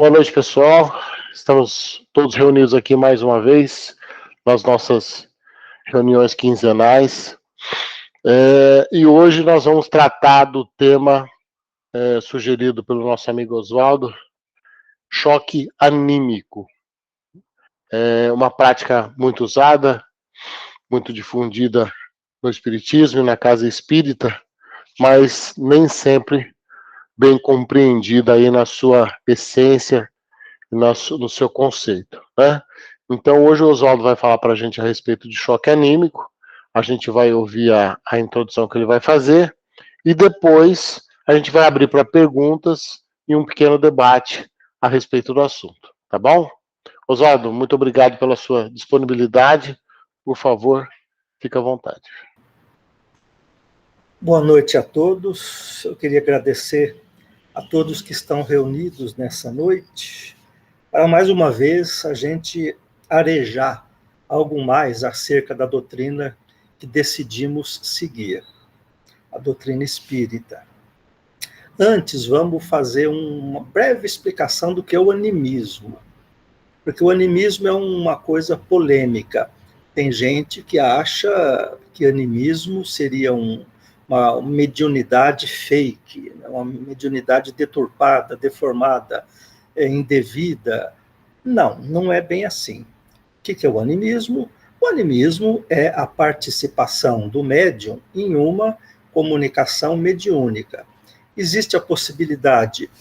Boa noite, pessoal. Estamos todos reunidos aqui mais uma vez nas nossas reuniões quinzenais. E hoje nós vamos tratar do tema sugerido pelo nosso amigo Oswaldo, choque anímico. É uma prática muito usada, muito difundida no espiritismo e na casa espírita, mas nem sempre bem compreendida aí na sua essência, no seu conceito, né? Então hoje o Oswaldo vai falar para a gente a respeito de choque anímico, a gente vai ouvir a introdução que ele vai fazer, e depois a gente vai abrir para perguntas e um pequeno debate a respeito do assunto, tá bom? Oswaldo, muito obrigado pela sua disponibilidade, por favor, fique à vontade. Boa noite a todos, eu queria agradecer a todos que estão reunidos nessa noite, para mais uma vez a gente arejar algo mais acerca da doutrina que decidimos seguir, a doutrina espírita. Antes, vamos fazer uma breve explicação do que é o animismo, porque o animismo é uma coisa polêmica. Tem gente que acha que animismo seria uma mediunidade fake, uma mediunidade deturpada, deformada, indevida. Não é bem assim. O que é o animismo? O animismo é a participação do médium em uma comunicação mediúnica. Existe a possibilidade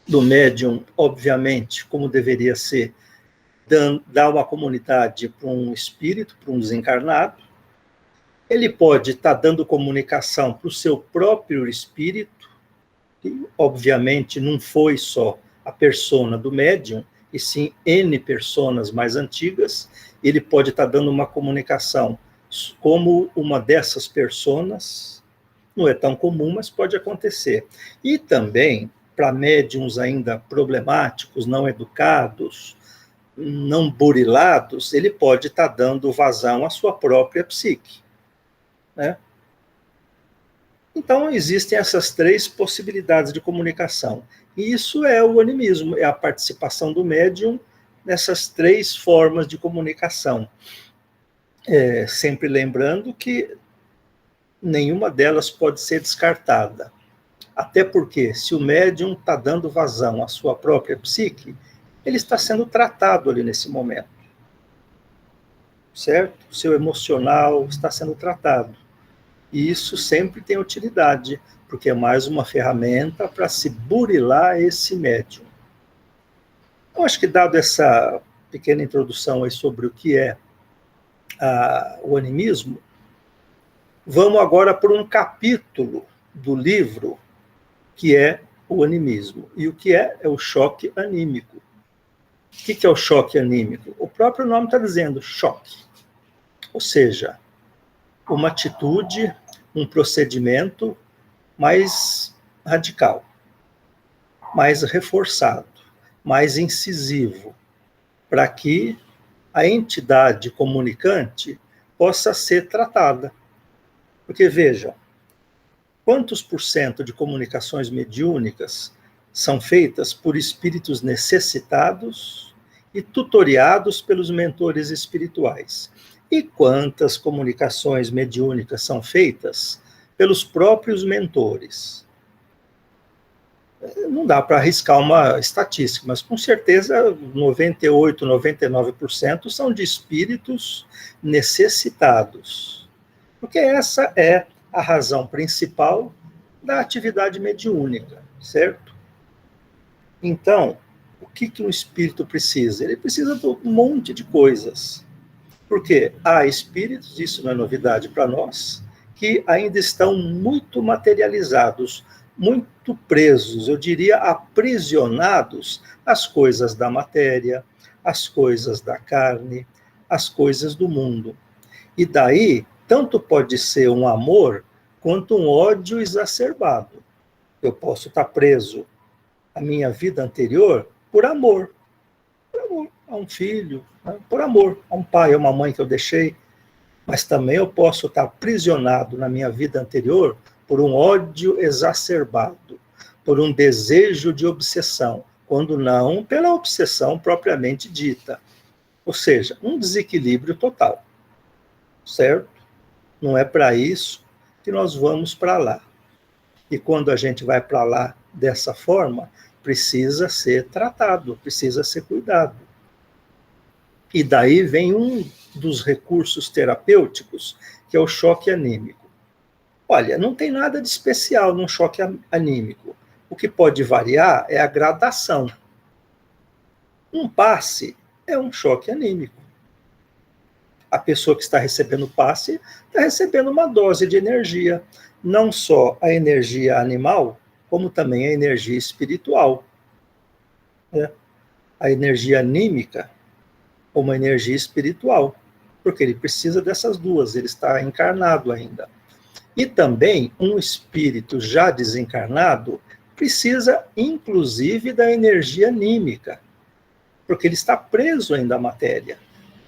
do médium, obviamente, como deveria ser, dar uma comunidade para um espírito, para um desencarnado. Ele pode estar dando comunicação para o seu próprio espírito, que obviamente não foi só a persona do médium, e sim N personas mais antigas. Ele pode estar dando uma comunicação como uma dessas personas, não é tão comum, mas pode acontecer. E também, para médiums ainda problemáticos, não educados, não burilados, ele pode estar dando vazão à sua própria psique, né? Então, existem essas três possibilidades de comunicação. E isso é o animismo, é a participação do médium nessas três formas de comunicação. Sempre lembrando que nenhuma delas pode ser descartada. Até porque, se o médium está dando vazão à sua própria psique, ele está sendo tratado ali nesse momento. Certo? O seu emocional está sendo tratado. E isso sempre tem utilidade, porque é mais uma ferramenta para se burilar esse médium. Eu acho que, dado essa pequena introdução aí sobre o que é o animismo, vamos agora para um capítulo do livro que é o animismo. E o que é o choque anímico. O que é o choque anímico? O próprio nome está dizendo choque. Ou seja, uma atitude, um procedimento mais radical, mais reforçado, mais incisivo, para que a entidade comunicante possa ser tratada. Porque, vejam, quantos por cento de comunicações mediúnicas são feitas por espíritos necessitados e tutoriados pelos mentores espirituais? E quantas comunicações mediúnicas são feitas pelos próprios mentores? Não dá para arriscar uma estatística, mas com certeza 98%, 99% são de espíritos necessitados. Porque essa é a razão principal da atividade mediúnica, certo? Então, o que um espírito precisa? Ele precisa de um monte de coisas. Porque há espíritos, isso não é novidade para nós, que ainda estão muito materializados, muito presos, eu diria aprisionados às coisas da matéria, às coisas da carne, às coisas do mundo. E daí, tanto pode ser um amor, quanto um ódio exacerbado. Eu posso estar preso à minha vida anterior por amor a um filho, né? Por amor a um pai, a uma mãe que eu deixei, mas também eu posso estar aprisionado na minha vida anterior por um ódio exacerbado, por um desejo de obsessão, quando não pela obsessão propriamente dita. Ou seja, um desequilíbrio total, certo? Não é para isso que nós vamos para lá. E quando a gente vai para lá dessa forma, precisa ser tratado, precisa ser cuidado. E daí vem um dos recursos terapêuticos, que é o choque anímico. Olha, não tem nada de especial num choque anímico. O que pode variar é a gradação. Um passe é um choque anímico. A pessoa que está recebendo o passe está recebendo uma dose de energia, não só a energia animal, como também a energia espiritual. A energia anímica, uma energia espiritual, porque ele precisa dessas duas, ele está encarnado ainda. E também um espírito já desencarnado precisa, inclusive, da energia anímica, porque ele está preso ainda à matéria.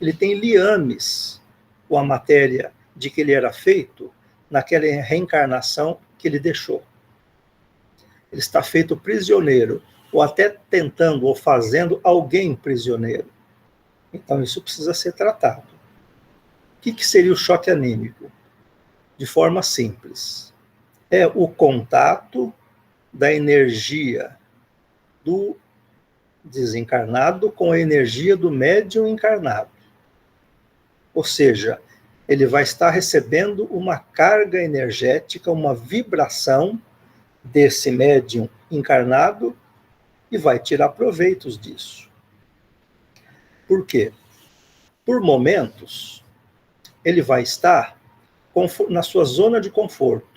Ele tem liames com a matéria de que ele era feito naquela reencarnação que ele deixou. Ele está feito prisioneiro, ou até tentando ou fazendo alguém prisioneiro. Então isso precisa ser tratado. O que seria o choque anímico? De forma simples. É o contato da energia do desencarnado com a energia do médium encarnado. Ou seja, ele vai estar recebendo uma carga energética, uma vibração desse médium encarnado e vai tirar proveitos disso. Por quê? Por momentos, ele vai estar na sua zona de conforto,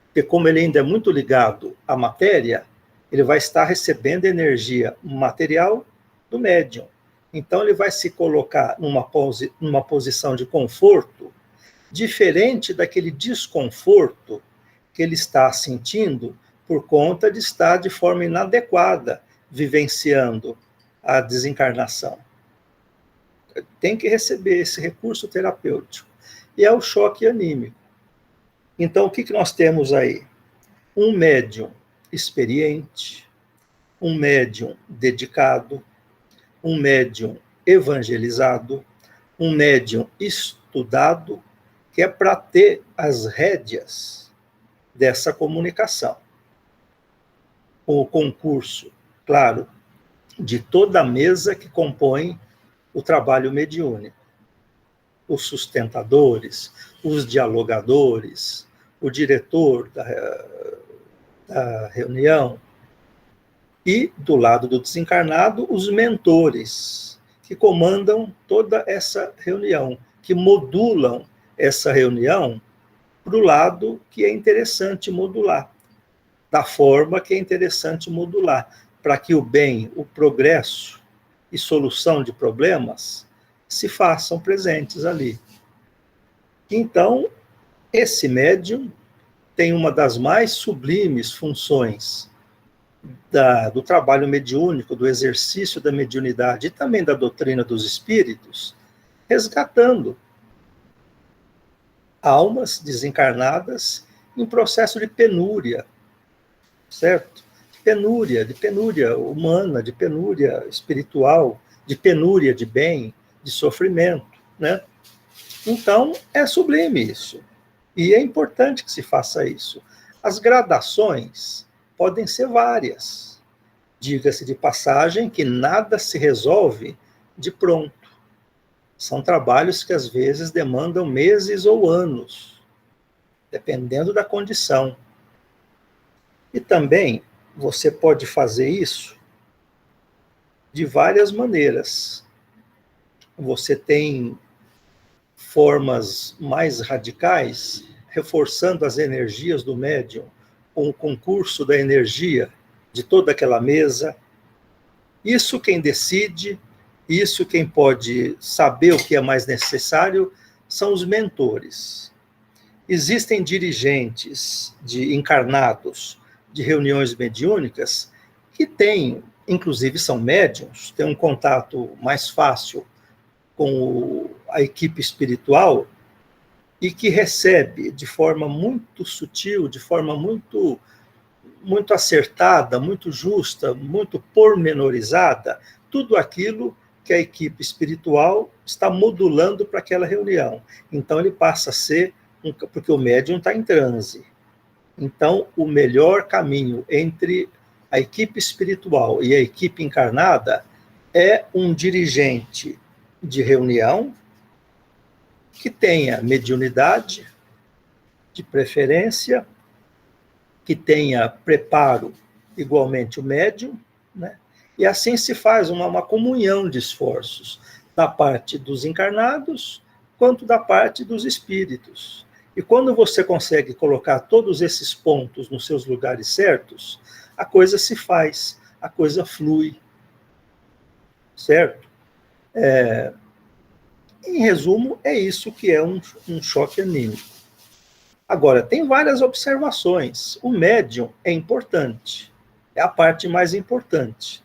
porque como ele ainda é muito ligado à matéria, ele vai estar recebendo energia material do médium. Então ele vai se colocar numa posição de conforto diferente daquele desconforto que ele está sentindo por conta de estar de forma inadequada vivenciando a desencarnação. Tem que receber esse recurso terapêutico. E é o choque anímico. Então, o que nós temos aí? Um médium experiente, um médium dedicado, um médium evangelizado, um médium estudado, que é para ter as rédeas dessa comunicação. O concurso, claro, de toda a mesa que compõe o trabalho mediúnico. Os sustentadores, os dialogadores, o diretor da reunião, e, do lado do desencarnado, os mentores, que comandam toda essa reunião, que modulam essa reunião para o lado que é interessante modular, da forma que é interessante modular, para que o bem, o progresso e solução de problemas se façam presentes ali. Então, esse médium tem uma das mais sublimes funções do trabalho mediúnico, do exercício da mediunidade e também da doutrina dos espíritos, resgatando almas desencarnadas em processo de penúria, certo? De penúria humana, de penúria espiritual, de penúria de bem, de sofrimento, né? Então, é sublime isso. E é importante que se faça isso. As gradações podem ser várias. Diga-se de passagem que nada se resolve de pronto. São trabalhos que às vezes demandam meses ou anos, dependendo da condição. E também você pode fazer isso de várias maneiras. Você tem formas mais radicais, reforçando as energias do médium, com o concurso da energia de toda aquela mesa. Isso quem decide, isso quem pode saber o que é mais necessário, são os mentores. Existem dirigentes encarnados de reuniões mediúnicas que têm, inclusive são médiuns, têm um contato mais fácil com a equipe espiritual e que recebe de forma muito sutil, de forma muito muito acertada, muito justa, muito pormenorizada, tudo aquilo que a equipe espiritual está modulando para aquela reunião. Então ele passa a ser, porque o médium está em transe. Então o melhor caminho entre a equipe espiritual e a equipe encarnada é um dirigente de reunião que tenha mediunidade, de preferência, que tenha preparo igualmente o médium, né? E assim se faz uma comunhão de esforços, da parte dos encarnados, quanto da parte dos espíritos. E quando você consegue colocar todos esses pontos nos seus lugares certos, a coisa se faz, a coisa flui, certo? Em resumo, é isso que é um choque anímico. Agora, tem várias observações. O médium é importante, é a parte mais importante,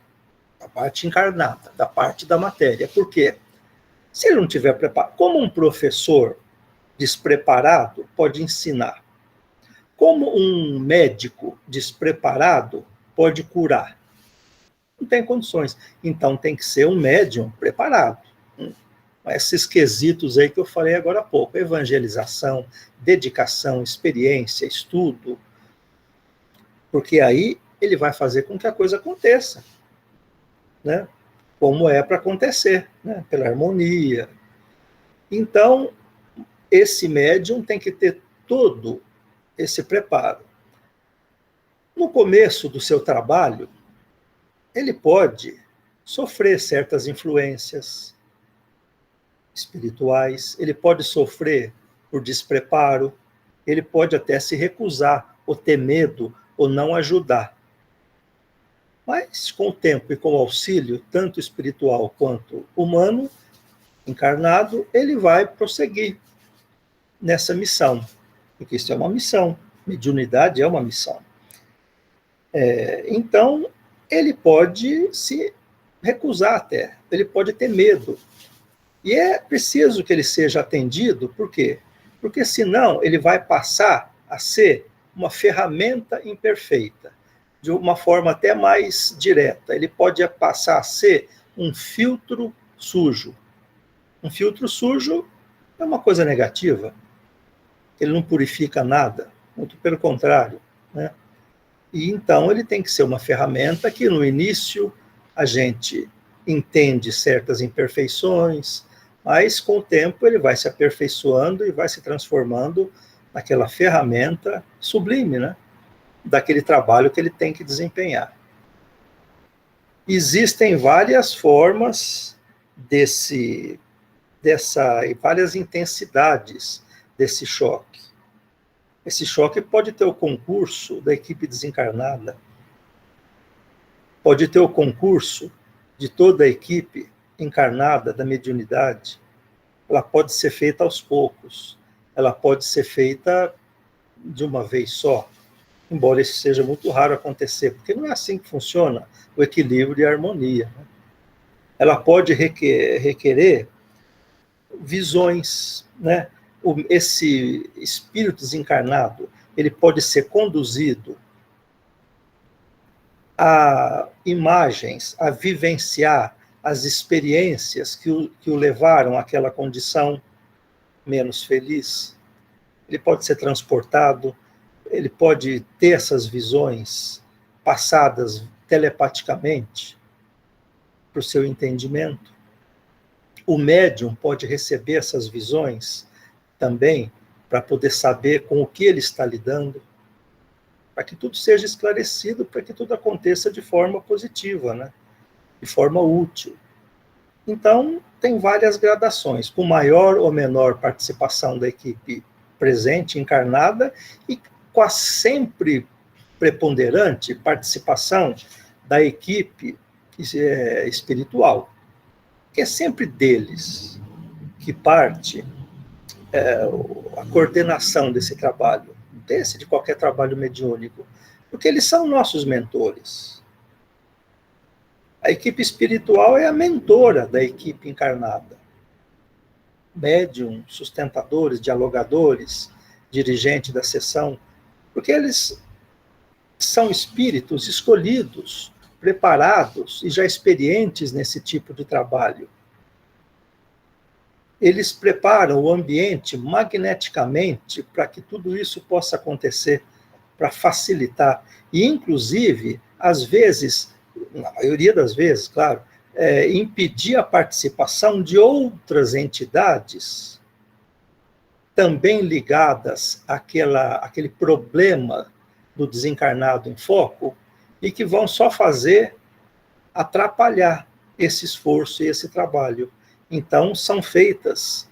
a parte encarnada, da parte da matéria. Por quê? Se ele não tiver preparado, como um professor despreparado pode ensinar? Como um médico despreparado pode curar? Não tem condições. Então tem que ser um médium preparado. Esses quesitos aí que eu falei agora há pouco: evangelização, dedicação, experiência, estudo, porque aí ele vai fazer com que a coisa aconteça, né? Como é para acontecer, né? Pela harmonia. Então, esse médium tem que ter todo esse preparo. No começo do seu trabalho, ele pode sofrer certas influências espirituais, ele pode sofrer por despreparo, ele pode até se recusar, ou ter medo, ou não ajudar. Mas, com o tempo e com o auxílio, tanto espiritual quanto humano, encarnado, ele vai prosseguir nessa missão, porque isso é uma missão, mediunidade é uma missão. Então, ele pode se recusar até, ele pode ter medo. E é preciso que ele seja atendido, por quê? Porque senão ele vai passar a ser uma ferramenta imperfeita, de uma forma até mais direta. Ele pode passar a ser um filtro sujo. Um filtro sujo é uma coisa negativa. Ele não purifica nada, muito pelo contrário, né? E então ele tem que ser uma ferramenta que no início a gente entende certas imperfeições, mas com o tempo ele vai se aperfeiçoando e vai se transformando naquela ferramenta sublime, né? Daquele trabalho que ele tem que desempenhar. Existem várias formas e várias intensidades desse choque. Esse choque pode ter o concurso da equipe desencarnada, pode ter o concurso de toda a equipe encarnada da mediunidade. Ela pode ser feita aos poucos, ela pode ser feita de uma vez só, embora isso seja muito raro acontecer, porque não é assim que funciona o equilíbrio e a harmonia, né? Ela pode requerer visões, né? Esse espírito desencarnado, ele pode ser conduzido a imagens, a vivenciar as experiências que o levaram àquela condição menos feliz. Ele pode ser transportado, ele pode ter essas visões passadas telepaticamente para o seu entendimento. O médium pode receber essas visões também para poder saber com o que ele está lidando, para que tudo seja esclarecido, para que tudo aconteça de forma positiva, né? De forma útil. Então, tem várias gradações, com maior ou menor participação da equipe presente, encarnada, e com a sempre preponderante participação da equipe espiritual, que é sempre deles que parte a coordenação desse trabalho, de qualquer trabalho mediúnico, porque eles são nossos mentores. A equipe espiritual é a mentora da equipe encarnada. Médium, sustentadores, dialogadores, dirigente da sessão, porque eles são espíritos escolhidos, preparados e já experientes nesse tipo de trabalho. Eles preparam o ambiente magneticamente para que tudo isso possa acontecer, para facilitar. E, inclusive, às vezes, na maioria das vezes, claro, impedir a participação de outras entidades também ligadas àquele problema do desencarnado em foco e que vão só fazer atrapalhar esse esforço e esse trabalho. Então, são feitas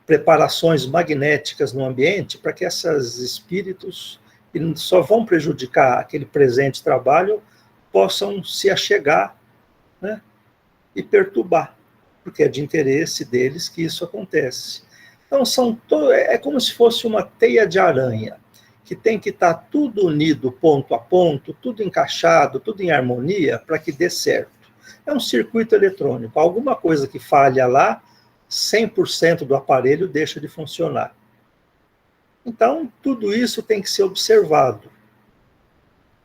preparações magnéticas no ambiente para que esses espíritos, que só vão prejudicar aquele presente trabalho, possam se achegar, né, e perturbar, porque é de interesse deles que isso acontece. Então, é como se fosse uma teia de aranha, que tem que estar tudo unido ponto a ponto, tudo encaixado, tudo em harmonia, para que dê certo. É um circuito eletrônico. Alguma coisa que falha lá, 100% do aparelho deixa de funcionar. Então, tudo isso tem que ser observado.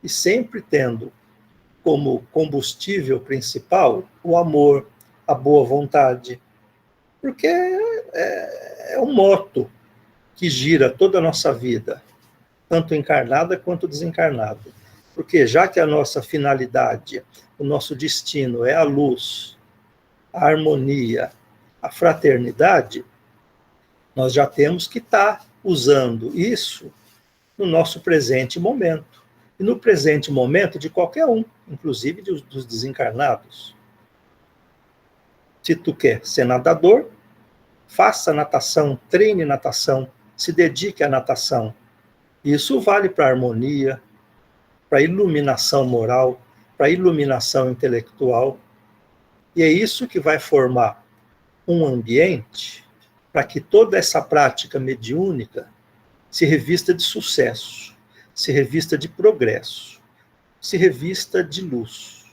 E sempre tendo como combustível principal o amor, a boa vontade. Porque é um moto que gira toda a nossa vida, tanto encarnada quanto desencarnada. Porque já que a nossa finalidade, o nosso destino é a luz, a harmonia, a fraternidade, nós já temos que estar usando isso no nosso presente momento. E no presente momento de qualquer um, inclusive dos desencarnados. Se tu quer ser nadador, faça natação, treine natação, se dedique à natação. Isso vale para a harmonia, para a iluminação moral, para a iluminação intelectual. E é isso que vai formar um ambiente para que toda essa prática mediúnica se revista de sucesso, se revista de progresso, se revista de luz.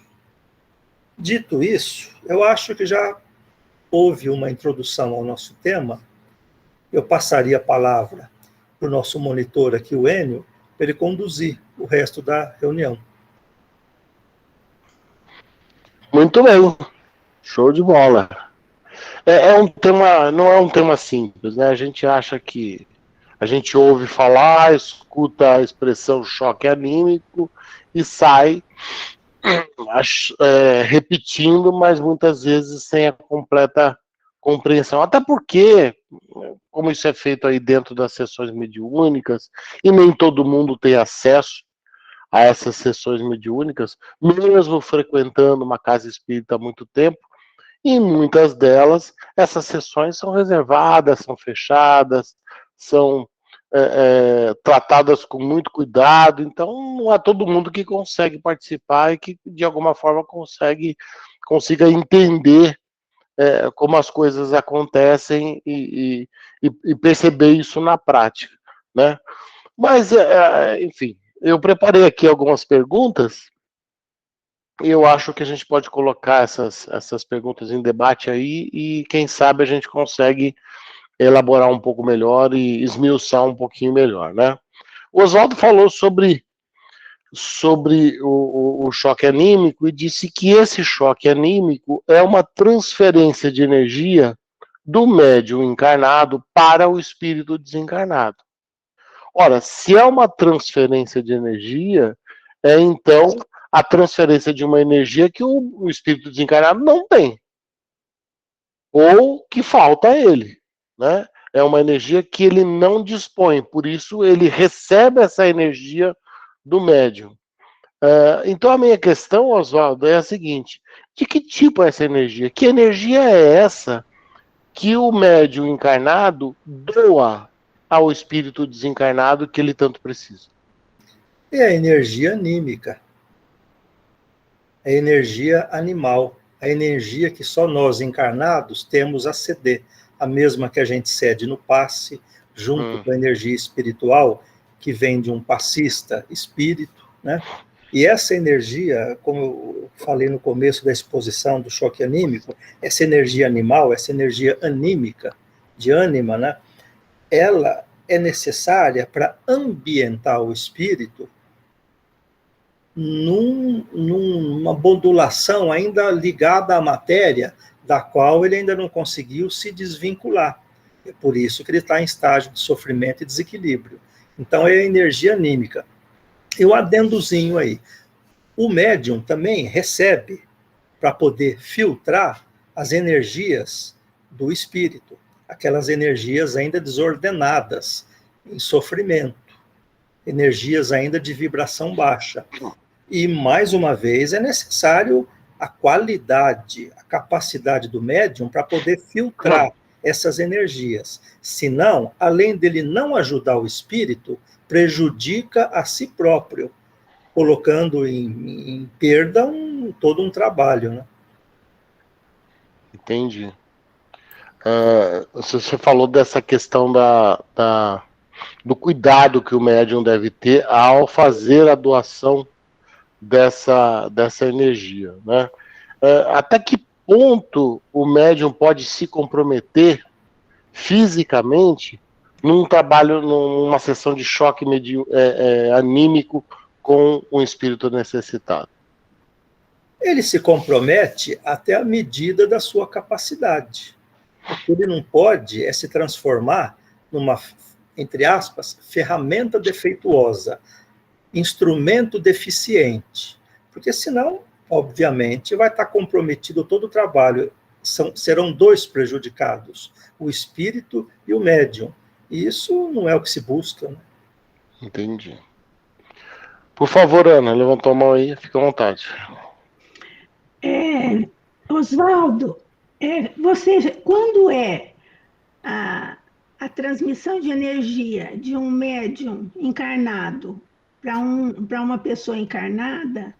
Dito isso, eu acho que já houve uma introdução ao nosso tema. Eu passaria a palavra para o nosso monitor aqui, o Enio, para ele conduzir o resto da reunião. Muito bem, show de bola. É um tema, não é um tema simples, né? A gente acha que a gente ouve falar, escuta a expressão choque anímico e sai repetindo, mas muitas vezes sem a completa compreensão. Até porque, como isso é feito aí dentro das sessões mediúnicas, e nem todo mundo tem acesso a essas sessões mediúnicas, mesmo frequentando uma casa espírita há muito tempo, e muitas delas, essas sessões são reservadas, são fechadas, são tratadas com muito cuidado, então não é todo mundo que consegue participar e que de alguma forma consiga entender como as coisas acontecem e perceber isso na prática, né? Mas, enfim, eu preparei aqui algumas perguntas e eu acho que a gente pode colocar essas perguntas em debate aí e quem sabe a gente consegue elaborar um pouco melhor e esmiuçar um pouquinho melhor, né? O Oswaldo falou sobre o choque anímico e disse que esse choque anímico é uma transferência de energia do médium encarnado para o espírito desencarnado. Ora, se é uma transferência de energia, então a transferência de uma energia que o espírito desencarnado não tem, ou que falta a ele, né? É uma energia que ele não dispõe, por isso ele recebe essa energia do médium. Então a minha questão, Oswaldo, é a seguinte: de que tipo é essa energia? Que energia é essa que o médium encarnado doa ao espírito desencarnado que ele tanto precisa? É a energia anímica, é a energia animal, a energia que só nós encarnados temos a ceder, a mesma que a gente cede no passe, junto com a energia espiritual que vem de um passista espírito, né? E essa energia, como eu falei no começo da exposição do choque anímico, essa energia animal, essa energia anímica, de ânima, né? Ela é necessária para ambientar o espírito numa modulação ainda ligada à matéria, da qual ele ainda não conseguiu se desvincular. É por isso que ele está em estágio de sofrimento e desequilíbrio. Então, é a energia anímica. E o adendozinho aí. O médium também recebe para poder filtrar as energias do espírito, aquelas energias ainda desordenadas, em sofrimento, energias ainda de vibração baixa. E, mais uma vez, é necessário a qualidade, a capacidade do médium para poder filtrar essas energias. Senão, além dele não ajudar o espírito, prejudica a si próprio, colocando em perda todo um trabalho, né? Entendi. Você falou dessa questão do cuidado que o médium deve ter ao fazer a doação dessa energia, né? Até que ponto o médium pode se comprometer fisicamente num trabalho, numa sessão de choque anímico com um espírito necessitado? Ele se compromete até a medida da sua capacidade. O que ele não pode é se transformar numa, entre aspas, ferramenta defeituosa, instrumento deficiente, porque senão, obviamente, vai estar comprometido todo o trabalho. Serão dois prejudicados, o espírito e o médium. E isso não é o que se busca, né? Entendi. Por favor, Ana, levantou a mão aí, fica à vontade. Oswaldo, quando a transmissão de energia de um médium encarnado para uma pessoa encarnada,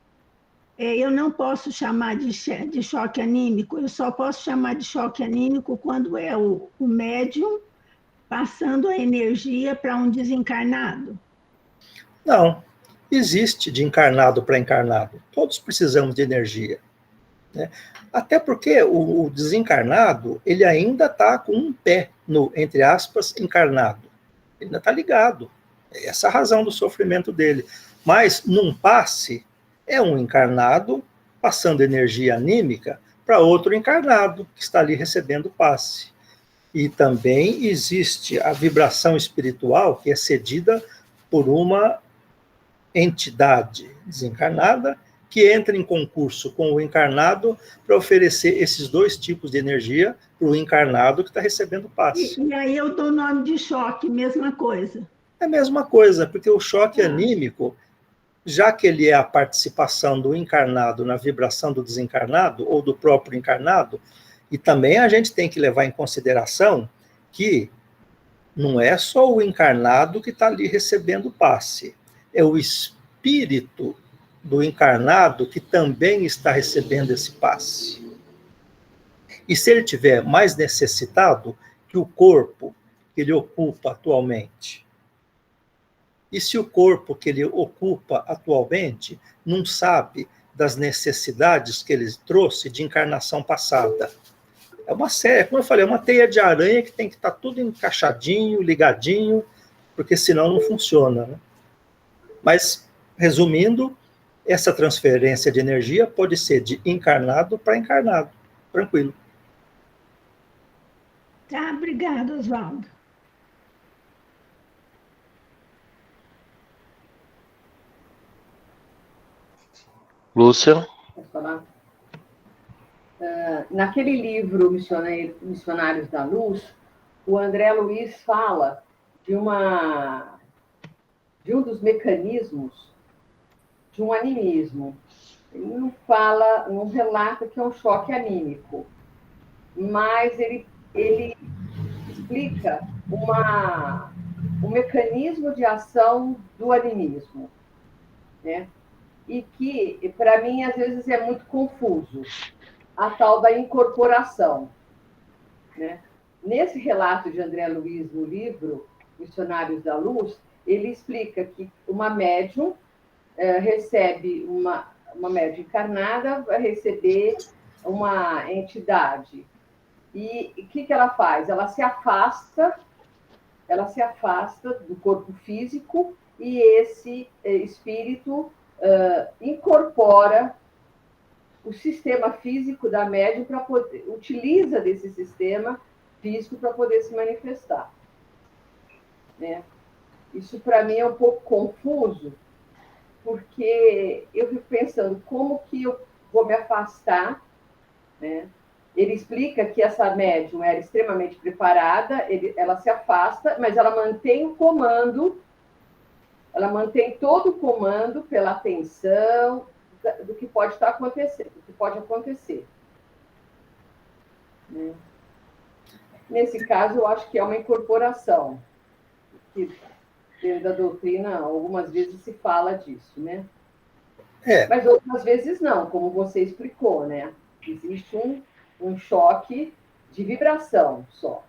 eu não posso chamar de choque anímico, eu só posso chamar de choque anímico quando é o médium passando a energia para um desencarnado. Não, existe de encarnado para encarnado. Todos precisamos de energia, né? Até porque o desencarnado, ele ainda está com um pé no, entre aspas, encarnado. Ele ainda está ligado. Essa é a razão do sofrimento dele. Mas, num passe, é um encarnado passando energia anímica para outro encarnado que está ali recebendo passe. E também existe a vibração espiritual que é cedida por uma entidade desencarnada que entra em concurso com o encarnado para oferecer esses dois tipos de energia para o encarnado que está recebendo passe. E aí eu dou o nome de choque, mesma coisa. É a mesma coisa, porque o choque anímico, já que ele é a participação do encarnado na vibração do desencarnado ou do próprio encarnado, e também a gente tem que levar em consideração que não é só o encarnado que está ali recebendo passe, é o espírito do encarnado que também está recebendo esse passe. E se ele tiver mais necessitado que o corpo que ele ocupa atualmente? E se o corpo que ele ocupa atualmente não sabe das necessidades que ele trouxe de encarnação passada? É uma série, como eu falei, é uma teia de aranha que tem que estar tudo encaixadinho, ligadinho, porque senão não funciona, né? Mas, resumindo, essa transferência de energia pode ser de encarnado para encarnado. Tranquilo. Tá, obrigada, Oswaldo. Lúcia? Posso falar? Naquele livro Missionários da Luz, o André Luiz fala de um dos mecanismos de um animismo. Ele não relata que é um choque anímico, mas ele explica um mecanismo de ação do animismo, né? E que, para mim, às vezes é muito confuso, a tal da incorporação, né? Nesse relato de André Luiz, no livro Missionários da Luz, ele explica que uma médium recebe uma médium encarnada, vai receber uma entidade. E o que ela faz? Ela se afasta do corpo físico e esse espírito incorpora o sistema físico da médium para poder, utiliza desse sistema físico para poder se manifestar. Né? Isso para mim é um pouco confuso, porque eu fico pensando como que eu vou me afastar, né? Ele explica que essa médium era extremamente preparada, ela se afasta, mas ela mantém o comando, ela mantém todo o comando pela atenção do que pode estar acontecendo, do que pode acontecer. Né? Nesse caso, eu acho que é uma incorporação, que dentro da doutrina, algumas vezes se fala disso, né? Mas outras vezes não, como você explicou, né? Existe um choque de vibração só.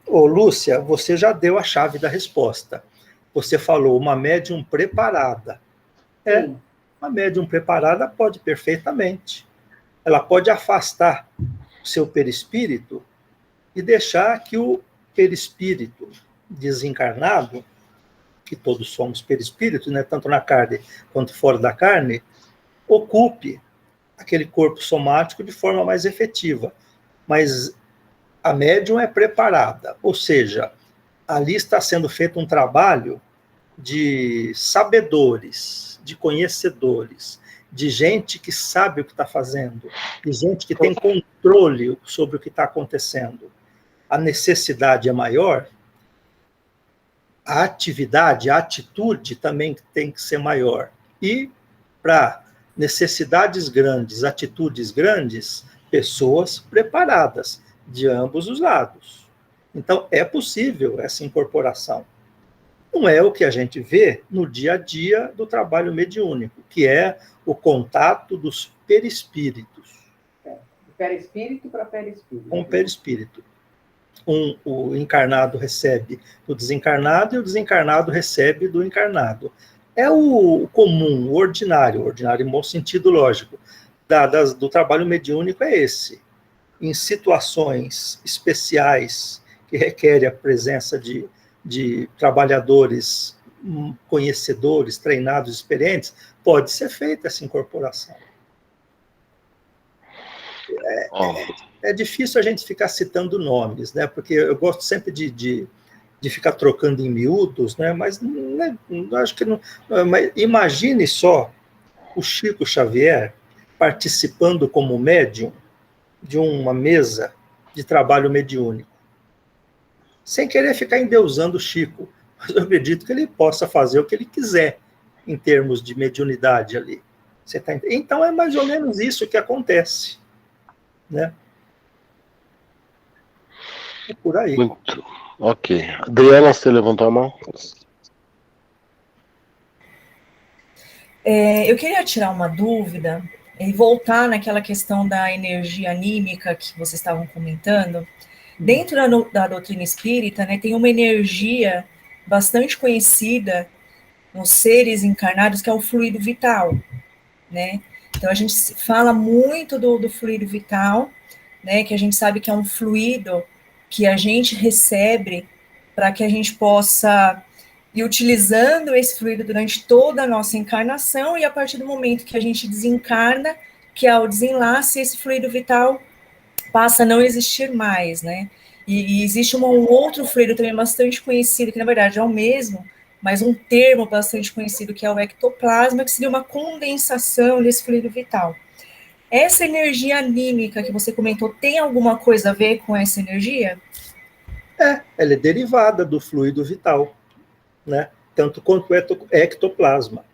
Ô, Lúcia, você já deu a chave da resposta. Você falou uma médium preparada. Sim. Uma médium preparada pode perfeitamente. Ela pode afastar o seu perispírito e deixar que o perispírito desencarnado, que todos somos perispíritos, né, tanto na carne quanto fora da carne, ocupe aquele corpo somático de forma mais efetiva. Mas a médium é preparada, ou seja, ali está sendo feito um trabalho de sabedores, de conhecedores, de gente que sabe o que está fazendo, de gente que tem controle sobre o que está acontecendo. A necessidade é maior, a atividade, a atitude também tem que ser maior. E para necessidades grandes, atitudes grandes, pessoas preparadas de ambos os lados. Então, é possível essa incorporação. Não é o que a gente vê no dia a dia do trabalho mediúnico, que é o contato dos perispíritos. De perispírito para perispírito. Com o perispírito. O encarnado recebe do desencarnado e o desencarnado recebe do encarnado. É o comum, o ordinário em bom sentido lógico, do trabalho mediúnico é esse. Em situações especiais que requerem a presença de trabalhadores conhecedores, treinados, experientes, pode ser feita essa incorporação. É difícil a gente ficar citando nomes, né? Porque eu gosto sempre de ficar trocando em miúdos, né? Mas acho que não. Mas imagine só o Chico Xavier participando como médium de uma mesa de trabalho mediúnico. Sem querer ficar endeusando o Chico, mas eu acredito que ele possa fazer o que ele quiser em termos de mediunidade ali. Então é mais ou menos isso que acontece, né? É por aí. Muito. Ok. Adriana, você levantou a mão? Eu queria tirar uma dúvida e voltar naquela questão da energia anímica que vocês estavam comentando. Dentro da doutrina espírita, né, tem uma energia bastante conhecida nos seres encarnados, que é o fluido vital, né? Então, a gente fala muito do fluido vital, né, que a gente sabe que é um fluido que a gente recebe para que a gente possa ir utilizando esse fluido durante toda a nossa encarnação, e a partir do momento que a gente desencarna, que é o desenlace, esse fluido vital passa a não existir mais, né? E existe um outro fluido também bastante conhecido, que na verdade é o mesmo, mas um termo bastante conhecido, que é o ectoplasma, que seria uma condensação desse fluido vital. Essa energia anímica que você comentou, tem alguma coisa a ver com essa energia? Ela é derivada do fluido vital, né? Tanto quanto o ectoplasma.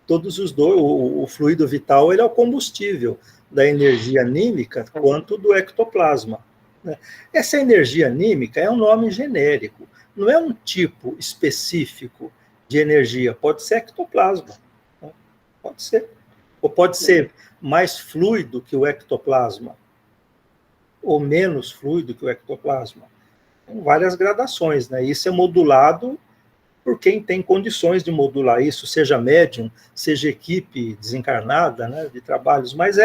Todos os dois, o fluido vital, ele é o combustível da energia anímica quanto do ectoplasma, né? Essa energia anímica é um nome genérico, não é um tipo específico de energia, pode ser ectoplasma, né? Pode ser. Ou pode ser mais fluido que o ectoplasma, ou menos fluido que o ectoplasma. Tem várias gradações, né? Isso é modulado por quem tem condições de modular isso, seja médium, seja equipe desencarnada, né, de trabalhos, mas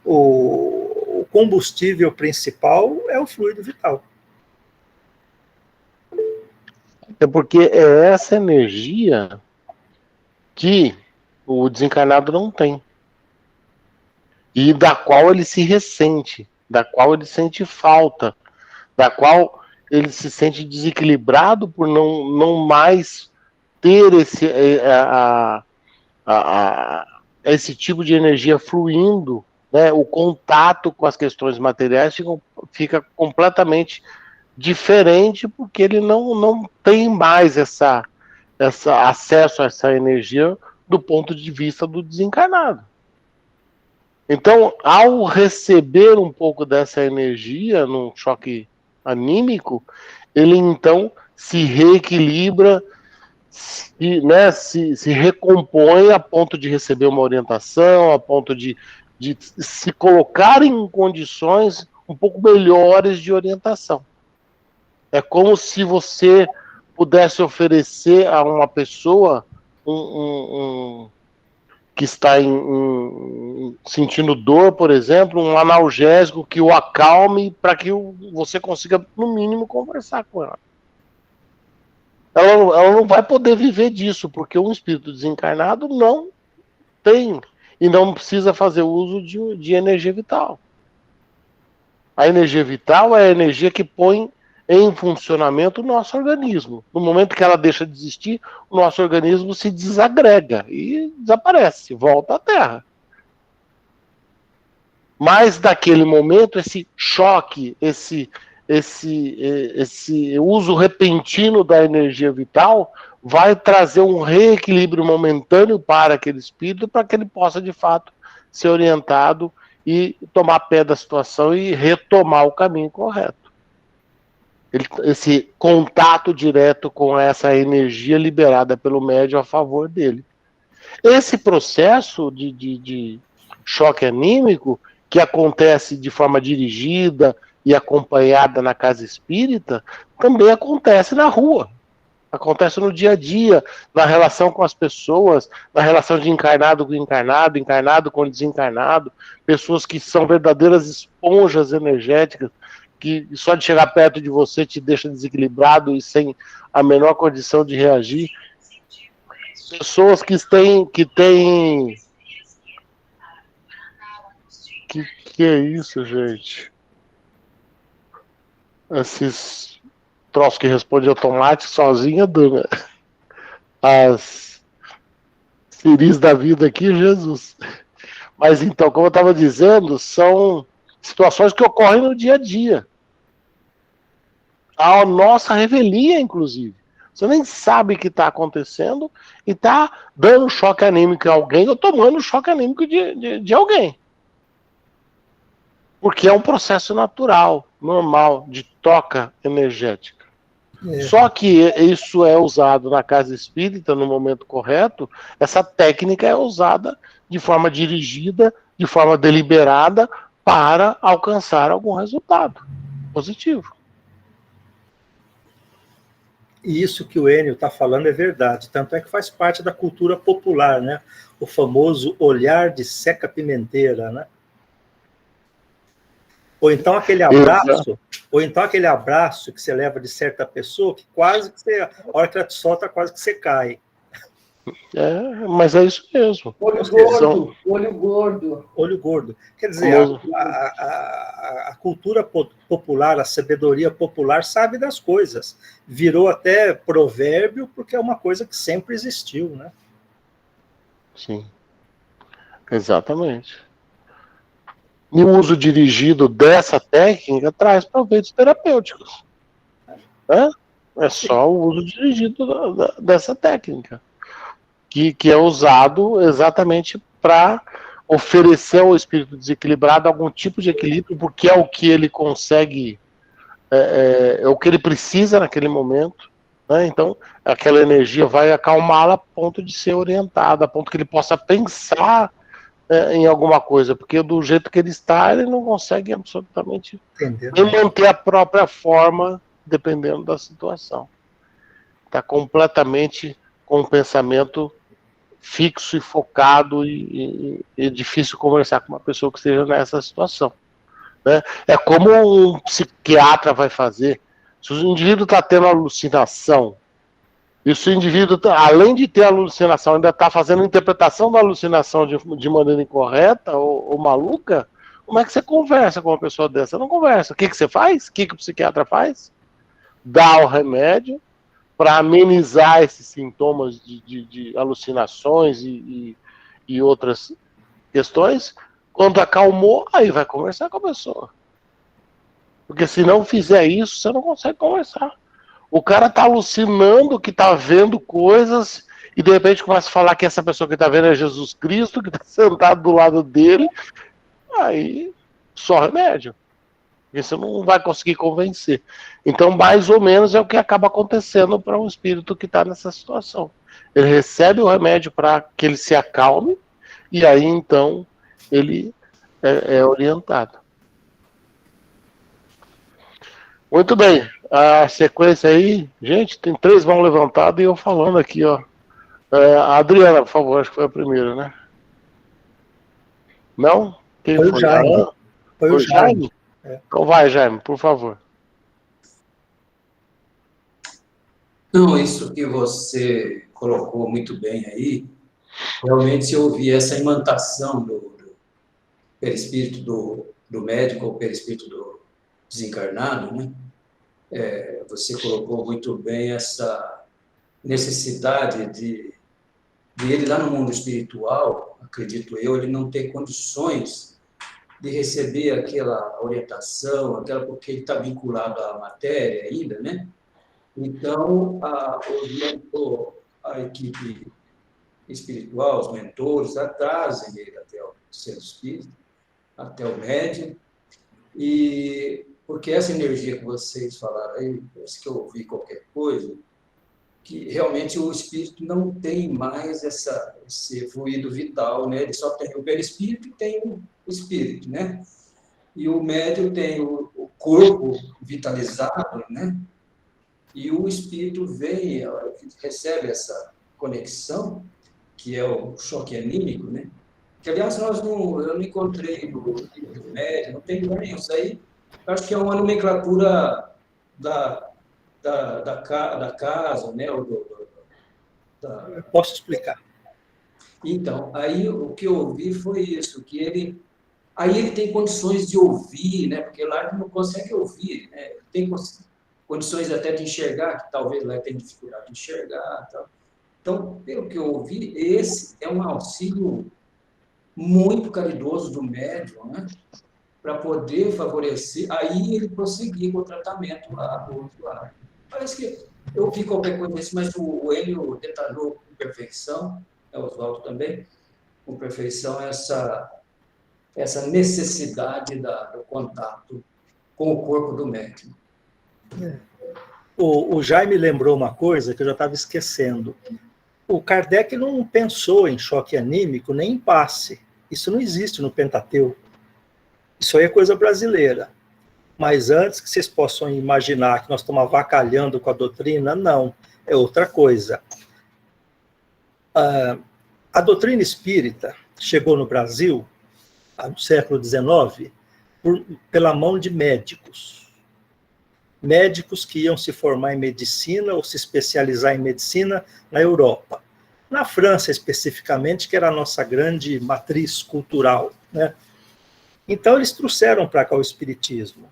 o combustível principal é o fluido vital. É porque é essa energia que o desencarnado não tem. E da qual ele se ressente, da qual ele sente falta, da qual ele se sente desequilibrado por não mais ter esse tipo de energia fluindo, né? O contato com as questões materiais fica completamente diferente, porque ele não tem mais essa acesso a essa energia do ponto de vista do desencarnado. Então, ao receber um pouco dessa energia num choque anímico, ele então se reequilibra, se recompõe a ponto de receber uma orientação, a ponto de se colocar em condições um pouco melhores de orientação. É como se você pudesse oferecer a uma pessoa que está sentindo dor, por exemplo, um analgésico que o acalme para que você consiga, no mínimo, conversar com ela. Ela não vai poder viver disso, porque um espírito desencarnado não tem e não precisa fazer uso de energia vital. A energia vital é a energia que põe em funcionamento o nosso organismo. No momento que ela deixa de existir, o nosso organismo se desagrega e desaparece, volta à Terra. Mas daquele momento, esse choque, esse uso repentino da energia vital vai trazer um reequilíbrio momentâneo para aquele espírito, para que ele possa, de fato, ser orientado e tomar pé da situação e retomar o caminho correto. Esse contato direto com essa energia liberada pelo médium a favor dele. Esse processo de choque anímico, que acontece de forma dirigida e acompanhada na casa espírita, também acontece na rua. Acontece no dia a dia, na relação com as pessoas, na relação de encarnado com encarnado, encarnado com desencarnado, pessoas que são verdadeiras esponjas energéticas, que só de chegar perto de você te deixa desequilibrado e sem a menor condição de reagir. Pessoas que têm... Que é isso, gente? Esses troços que respondem automático sozinha, né? As Siris da vida aqui, Jesus. Mas então, como eu estava dizendo, são situações que ocorrem no dia a dia. A nossa revelia, inclusive. Você nem sabe o que está acontecendo e está dando choque anímico a alguém ou tomando choque anímico de alguém. Porque é um processo natural, normal, de troca energética. Só que isso é usado na casa espírita no momento correto, essa técnica é usada de forma dirigida, de forma deliberada, para alcançar algum resultado positivo. E isso que o Enio está falando é verdade, tanto é que faz parte da cultura popular, né? O famoso olhar de seca-pimenteira, né? Ou então aquele abraço que você leva de certa pessoa, que quase que você, a hora que ela te solta, quase que você cai. Mas é isso mesmo. Olho gordo, olho gordo. Olho gordo. Quer dizer, a cultura popular, a sabedoria popular sabe das coisas. Virou até provérbio, porque é uma coisa que sempre existiu, né? Sim. Exatamente. E o uso dirigido dessa técnica traz proveitos terapêuticos. Né? É só o uso dirigido dessa técnica. Que é usado exatamente para oferecer ao espírito desequilibrado algum tipo de equilíbrio, porque é o que ele consegue, é o que ele precisa naquele momento, né? Então aquela energia vai acalmá-la a ponto de ser orientada, a ponto que ele possa pensar em alguma coisa, porque do jeito que ele está, ele não consegue absolutamente nem manter a própria forma, dependendo da situação. Está completamente com o pensamento fixo e focado e difícil conversar com uma pessoa que esteja nessa situação. Né? É como um psiquiatra vai fazer. Se o indivíduo está tendo alucinação E se o indivíduo, além de ter alucinação, ainda está fazendo interpretação da alucinação de maneira incorreta ou maluca, como é que você conversa com uma pessoa dessa? Você não conversa. O que você faz? O que o psiquiatra faz? Dá o remédio para amenizar esses sintomas de alucinações e outras questões. Quando acalmou, aí vai conversar com a pessoa. Porque se não fizer isso, você não consegue conversar. O cara está alucinando que está vendo coisas e de repente começa a falar que essa pessoa que está vendo é Jesus Cristo, que está sentado do lado dele. Aí só remédio. Porque você não vai conseguir convencer. Então, mais ou menos é o que acaba acontecendo para um espírito que está nessa situação. Ele recebe o remédio para que ele se acalme e aí então ele é orientado. Muito bem, a sequência aí, gente, tem 3 mãos levantadas e eu falando aqui, ó. A Adriana, por favor, acho que foi a primeira, né? Não? Quem foi? O Jaime. Foi o Jaime. Então vai, Jaime, por favor. Não, isso que você colocou muito bem aí, realmente se ouvir essa imantação do perispírito do médico ou perispírito do desencarnado, né? Você colocou muito bem essa necessidade de ele lá no mundo espiritual, acredito eu, ele não ter condições de receber aquela orientação, porque ele está vinculado à matéria ainda, né? Então, a equipe espiritual, os mentores, trazem ele até o centro espírita, até o médium, e porque essa energia que vocês falaram aí, parece que eu ouvi qualquer coisa, que realmente o espírito não tem mais esse fluido vital, né? Ele só tem o perispírito e tem o espírito, né? E o médium tem o corpo vitalizado, né? E o espírito vem, recebe essa conexão, que é o choque anímico, né? Que, aliás, eu não encontrei no médium, não tem nem isso aí. Acho que é uma nomenclatura da casa, né? Eu posso explicar. Então, aí o que eu ouvi foi isso, que ele tem condições de ouvir, né? Porque lá ele não consegue ouvir, né? Ele tem condições até de enxergar, que talvez lá tenha dificuldade de enxergar. Tal. Então, pelo que eu ouvi, esse é um auxílio muito caridoso do médium, né? Para poder favorecer, aí ele prosseguir com o tratamento lá do outro lado. Parece que eu ouvi qualquer coisa desse, mas o Enio detalhou com perfeição, o Oswaldo também, com perfeição essa necessidade do contato com o corpo do médium. O Jaime lembrou uma coisa que eu já estava esquecendo. O Kardec não pensou em choque anímico nem em passe. Isso não existe no Pentateuco. Isso aí é coisa brasileira. Mas antes que vocês possam imaginar que nós estamos avacalhando com a doutrina, não. É outra coisa. A doutrina espírita chegou no Brasil, no século XIX, pela mão de médicos. Médicos que iam se formar em medicina ou se especializar em medicina na Europa. Na França, especificamente, que era a nossa grande matriz cultural, né? Então, eles trouxeram para cá o espiritismo.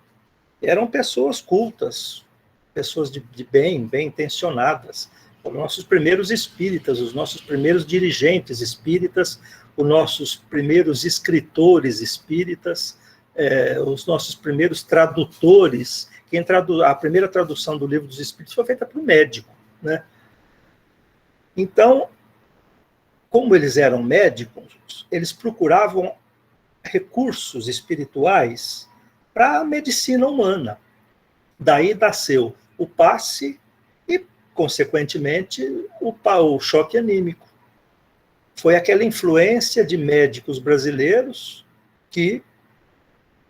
Eram pessoas cultas, pessoas de bem intencionadas. Os nossos primeiros espíritas, os nossos primeiros dirigentes espíritas, os nossos primeiros escritores espíritas, os nossos primeiros tradutores. A primeira tradução do Livro dos Espíritos foi feita por um médico, né? Então, como eles eram médicos, eles procuravam recursos espirituais para a medicina humana. Daí nasceu o passe e, consequentemente, o choque anímico. Foi aquela influência de médicos brasileiros que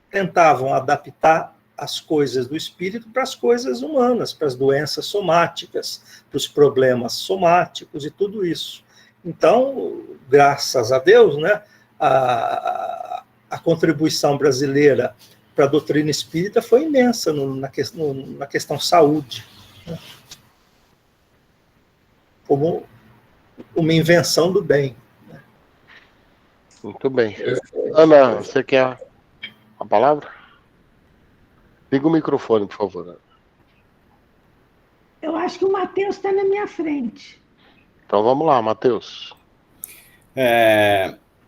tentavam adaptar as coisas do espírito para as coisas humanas, para as doenças somáticas, para os problemas somáticos e tudo isso. Então, graças a Deus, né, a contribuição brasileira para a doutrina espírita foi imensa na questão saúde. como uma invenção do bem. Muito bem. Ana, você quer a palavra? Liga o microfone, por favor, Ana. Eu acho que o Matheus está na minha frente. Então vamos lá, Matheus.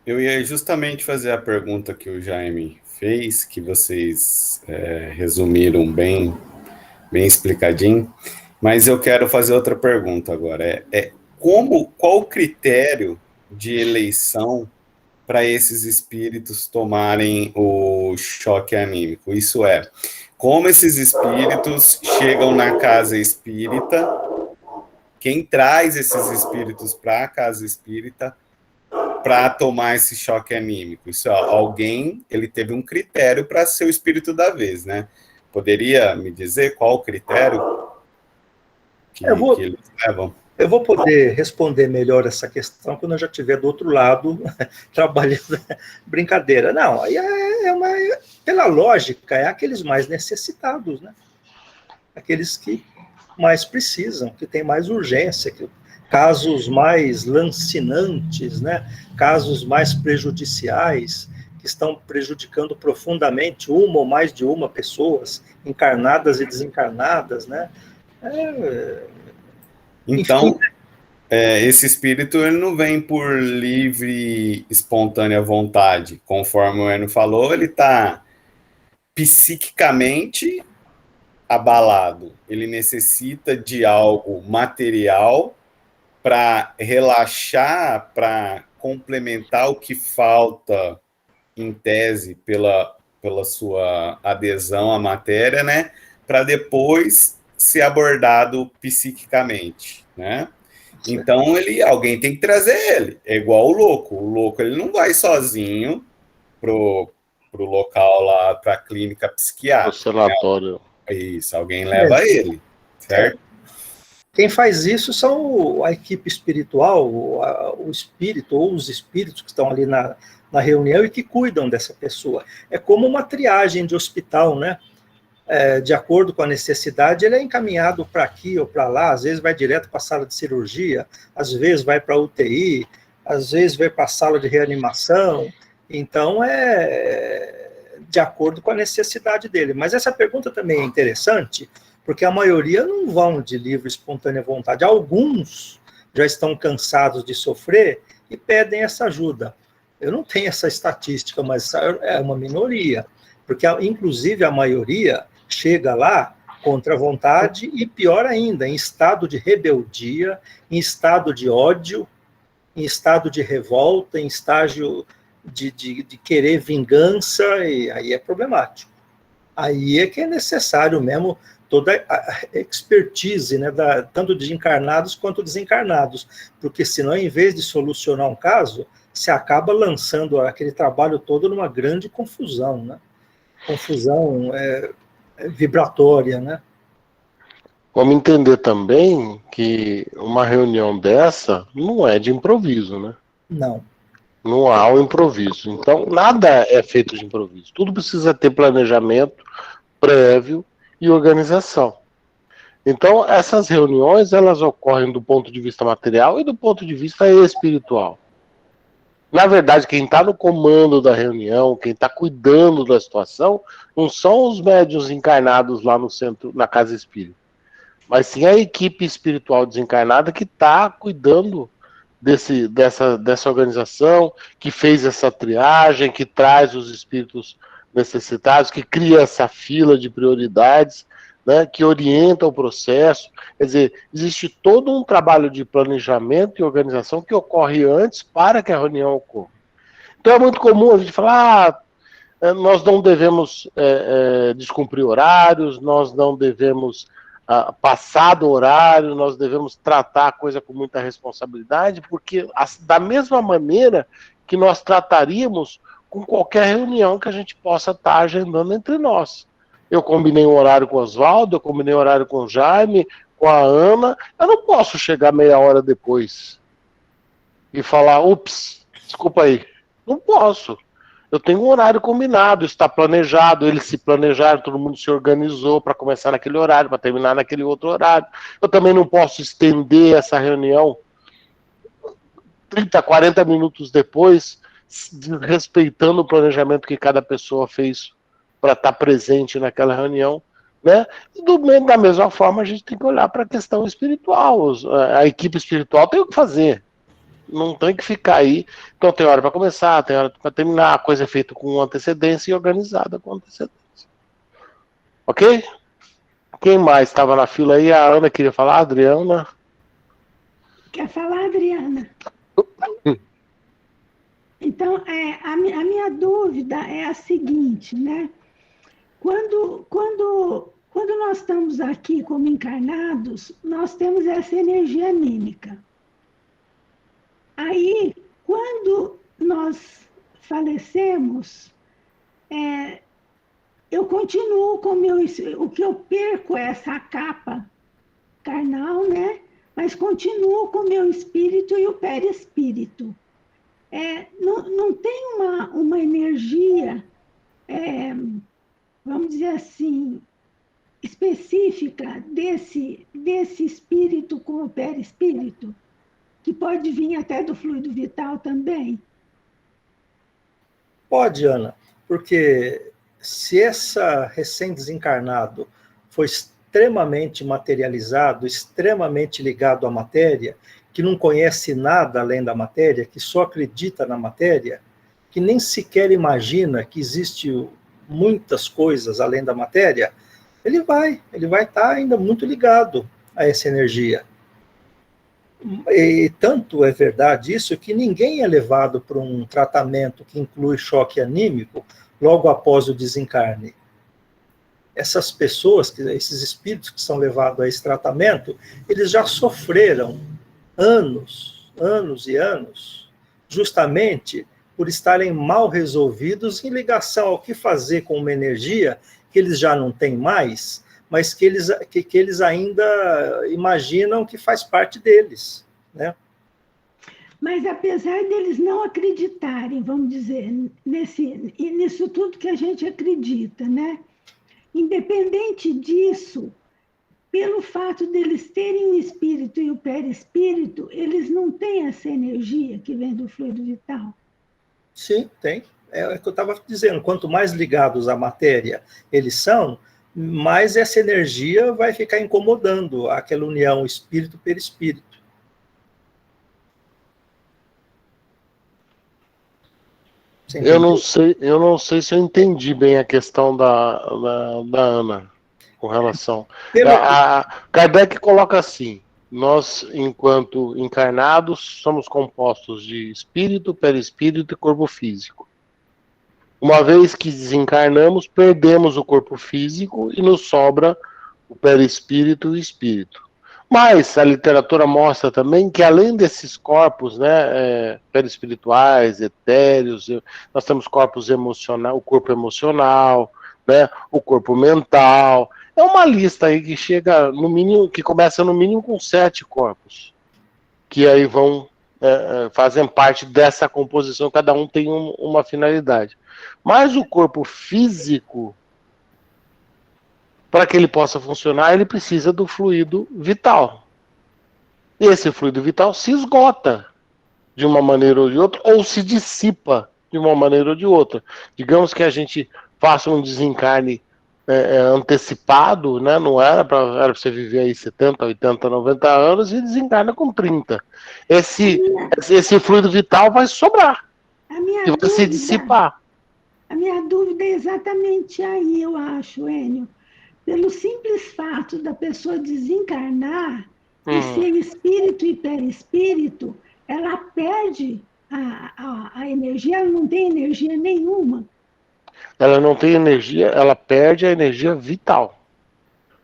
Eu ia justamente fazer a pergunta que o Jaime fez, que vocês resumiram bem explicadinho, mas eu quero fazer outra pergunta agora. Qual o critério de eleição para esses espíritos tomarem o choque anímico? Isso é, como esses espíritos chegam na casa espírita, quem traz esses espíritos para a casa espírita para tomar esse choque anímico? Isso, alguém, ele teve um critério para ser o espírito da vez, né? Poderia me dizer qual o critério que eles levam? Eu vou poder responder melhor essa questão quando eu já estiver do outro lado, trabalhando. Brincadeira. Não, aí pela lógica, é aqueles mais necessitados, né? Aqueles que mais precisam, que têm mais urgência, casos mais lancinantes, né? Casos mais prejudiciais, que estão prejudicando profundamente uma ou mais de uma pessoas, encarnadas e desencarnadas, né? Então, esse espírito ele não vem por livre, espontânea vontade. Conforme o Enio falou, ele está psiquicamente abalado. Ele necessita de algo material para relaxar, para complementar o que falta, em tese, pela sua adesão à matéria, né? Para depois ser abordado psiquicamente, né? Então, alguém tem que trazer ele. É igual o louco. O louco, ele não vai sozinho pro local lá, para a clínica psiquiátrica. O sanatório. Né? Isso, alguém leva ele, certo? Quem faz isso são a equipe espiritual, o espírito ou os espíritos que estão ali na reunião e que cuidam dessa pessoa. É como uma triagem de hospital, né? De acordo com a necessidade, ele é encaminhado para aqui ou para lá, às vezes vai direto para a sala de cirurgia, às vezes vai para a UTI, às vezes vai para a sala de reanimação. Então, de acordo com a necessidade dele. Mas essa pergunta também é interessante, porque a maioria não vão de livre, espontânea vontade. Alguns já estão cansados de sofrer e pedem essa ajuda. Eu não tenho essa estatística, mas é uma minoria, porque, inclusive, a maioria chega lá contra a vontade e, pior ainda, em estado de rebeldia, em estado de ódio, em estado de revolta, em estágio de querer vingança, e aí é problemático. Aí é que é necessário mesmo toda a expertise, né, tanto de encarnados quanto desencarnados, porque senão, em vez de solucionar um caso, se acaba lançando aquele trabalho todo numa grande confusão, né? Confusão vibratória, né? Vamos entender também que uma reunião dessa não é de improviso, né? Não. Não há o improviso. Então, nada é feito de improviso. Tudo precisa ter planejamento prévio e organização. Então, essas reuniões, elas ocorrem do ponto de vista material e do ponto de vista espiritual. Na verdade, quem está no comando da reunião, quem está cuidando da situação, não são os médiuns encarnados lá no centro, na casa espírita, mas sim a equipe espiritual desencarnada que está cuidando dessa organização, que fez essa triagem, que traz os espíritos necessitados, que cria essa fila de prioridades, né, que orienta o processo. Quer dizer, existe todo um trabalho de planejamento e organização que ocorre antes para que a reunião ocorra. Então é muito comum a gente falar, nós não devemos descumprir horários, nós não devemos passar do horário, nós devemos tratar a coisa com muita responsabilidade, porque da mesma maneira que nós trataríamos com qualquer reunião que a gente possa estar agendando entre nós. Eu combinei um horário com o Oswaldo, eu combinei um horário com o Jaime, com a Ana, eu não posso chegar meia hora depois e falar, ups, desculpa aí. Não posso. Eu tenho um horário combinado, está planejado, eles se planejaram, todo mundo se organizou para começar naquele horário, para terminar naquele outro horário. Eu também não posso estender essa reunião 30, 40 minutos depois, respeitando o planejamento que cada pessoa fez para estar presente naquela reunião, né? E da mesma forma, a gente tem que olhar para a questão espiritual. A equipe espiritual tem o que fazer. Não tem que ficar aí. Então tem hora para começar, tem hora para terminar. A coisa é feita com antecedência e organizada com antecedência. Ok? Quem mais estava na fila aí? A Ana queria falar, a Adriana. Quer falar, Adriana? Então, a minha dúvida é a seguinte, né? Quando nós estamos aqui como encarnados, nós temos essa energia anímica. Aí, quando nós falecemos, eu continuo com o que eu perco é essa capa carnal, né? Mas continuo com o meu espírito e o perispírito. Não tem uma energia, vamos dizer assim, específica desse espírito com o perispírito? Que pode vir até do fluido vital também? Pode, Ana, porque se essa recém-desencarnado foi extremamente materializado, extremamente ligado à matéria, que não conhece nada além da matéria, que só acredita na matéria, que nem sequer imagina que existe muitas coisas além da matéria, ele vai estar ainda muito ligado a essa energia. E tanto é verdade isso que ninguém é levado para um tratamento que inclui choque anímico logo após o desencarne. Essas pessoas, esses espíritos que são levados a esse tratamento, eles já sofreram anos e anos, justamente por estarem mal resolvidos em ligação ao que fazer com uma energia que eles já não têm mais, mas que eles ainda imaginam que faz parte deles, né? Mas apesar deles não acreditarem, vamos dizer, nisso tudo que a gente acredita, né? Independente disso, pelo fato deles terem o espírito e o perispírito, eles não têm essa energia que vem do fluido vital? Sim, tem. É o que eu estava dizendo, quanto mais ligados à matéria eles são, mais essa energia vai ficar incomodando aquela união espírito-perispírito. Eu não sei se eu entendi bem a questão da Ana com relação. A Kardec coloca assim: nós, enquanto encarnados, somos compostos de espírito, perispírito e corpo físico. Uma vez que desencarnamos, perdemos o corpo físico e nos sobra o perispírito e o espírito. Mas a literatura mostra também que além desses corpos, né, perispirituais, etéreos, nós temos corpos emocionais, o corpo emocional, né, o corpo mental. É uma lista aí que chega no mínimo, que começa no mínimo com 7 corpos, que aí fazem parte dessa composição, cada um tem uma finalidade. Mas o corpo físico, para que ele possa funcionar, ele precisa do fluido vital. E esse fluido vital se esgota de uma maneira ou de outra, ou se dissipa de uma maneira ou de outra. Digamos que a gente faça um desencarne antecipado, né? Não era para você viver aí 70, 80, 90 anos e desencarna com 30. Esse fluido vital vai sobrar e vai se dissipar. A minha dúvida é exatamente aí, eu acho, Enio. Pelo simples fato da pessoa desencarnar e ser espírito e perispírito, ela perde a energia, ela não tem energia nenhuma. Ela não tem energia, ela perde a energia vital,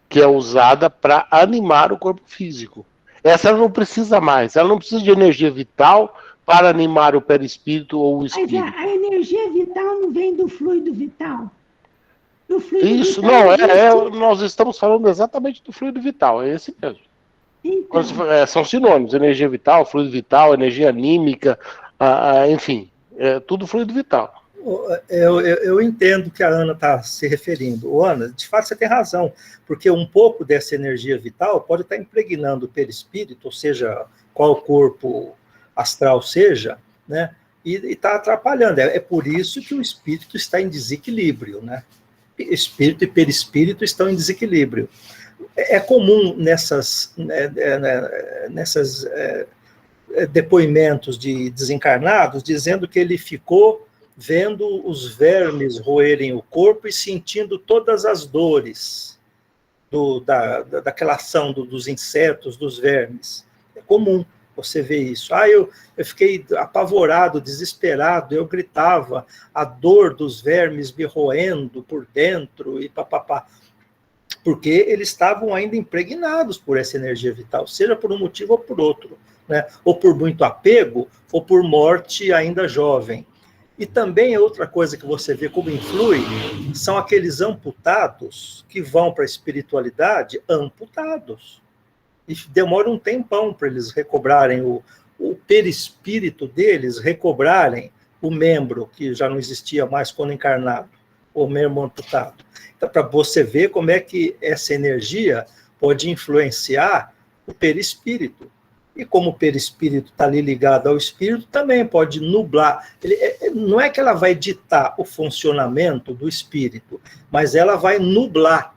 que é usada para animar o corpo físico. Essa ela não precisa mais, ela não precisa de energia vital para animar o perispírito ou o espírito. Mas a energia vital não vem do fluido vital? Isso, nós estamos falando exatamente do fluido vital, é esse mesmo. Então, são sinônimos, energia vital, fluido vital, energia anímica, enfim, tudo fluido vital. Eu entendo que a Ana está se referindo. Ana, de fato você tem razão, porque um pouco dessa energia vital pode estar impregnando o perispírito, ou seja, qual corpo astral seja, né? E está atrapalhando. É por isso que o espírito está em desequilíbrio, né? Espírito e perispírito estão em desequilíbrio. É comum nesses depoimentos de desencarnados dizendo que ele ficou vendo os vermes roerem o corpo e sentindo todas as dores daquela ação dos insetos, dos vermes. É comum você ver isso. Eu fiquei apavorado, desesperado, eu gritava, a dor dos vermes me roendo por dentro e papapá. Porque eles estavam ainda impregnados por essa energia vital, seja por um motivo ou por outro, né? Ou por muito apego, ou por morte ainda jovem. E também outra coisa que você vê como influi são aqueles amputados que vão para a espiritualidade amputados. E demora um tempão para eles recobrarem o perispírito deles, recobrarem o membro que já não existia mais quando encarnado, o membro amputado. Então, para você ver como é que essa energia pode influenciar o perispírito. E como o perispírito está ali ligado ao espírito, também pode nublar. Não é que ela vai ditar o funcionamento do espírito, mas ela vai nublar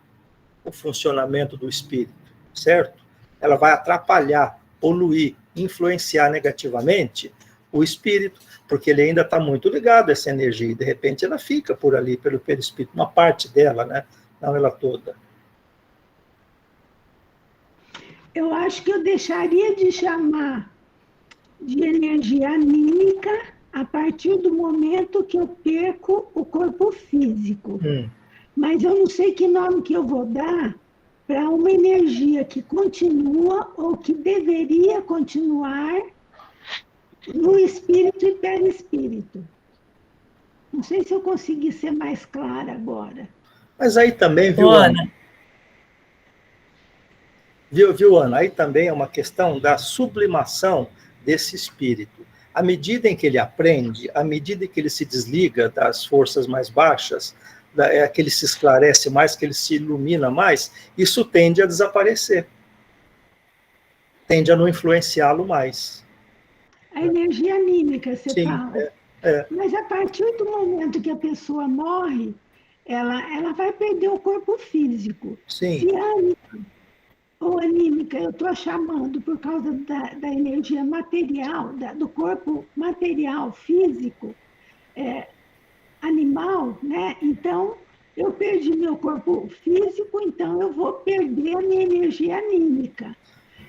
o funcionamento do espírito, certo? Ela vai atrapalhar, poluir, influenciar negativamente o espírito, porque ele ainda está muito ligado a essa energia, e de repente ela fica por ali, pelo perispírito, uma parte dela, né? Não ela toda. Eu acho que eu deixaria de chamar de energia anímica a partir do momento que eu perco o corpo físico. Mas eu não sei que nome que eu vou dar para uma energia que continua ou que deveria continuar no espírito e perispírito. Não sei se eu consegui ser mais clara agora. Mas aí também, viu, Ana? Viu, Ana? Aí também é uma questão da sublimação desse espírito. À medida em que ele aprende, à medida em que ele se desliga das forças mais baixas, que ele se esclarece mais, que ele se ilumina mais, isso tende a desaparecer. Tende a não influenciá-lo mais. A energia anímica, você Sim, fala. Mas a partir do momento que a pessoa morre, ela vai perder o corpo físico. Sim. Se ou anímica, eu estou chamando por causa da energia material, do corpo material, físico, animal, né? Então, eu perdi meu corpo físico, então eu vou perder a minha energia anímica.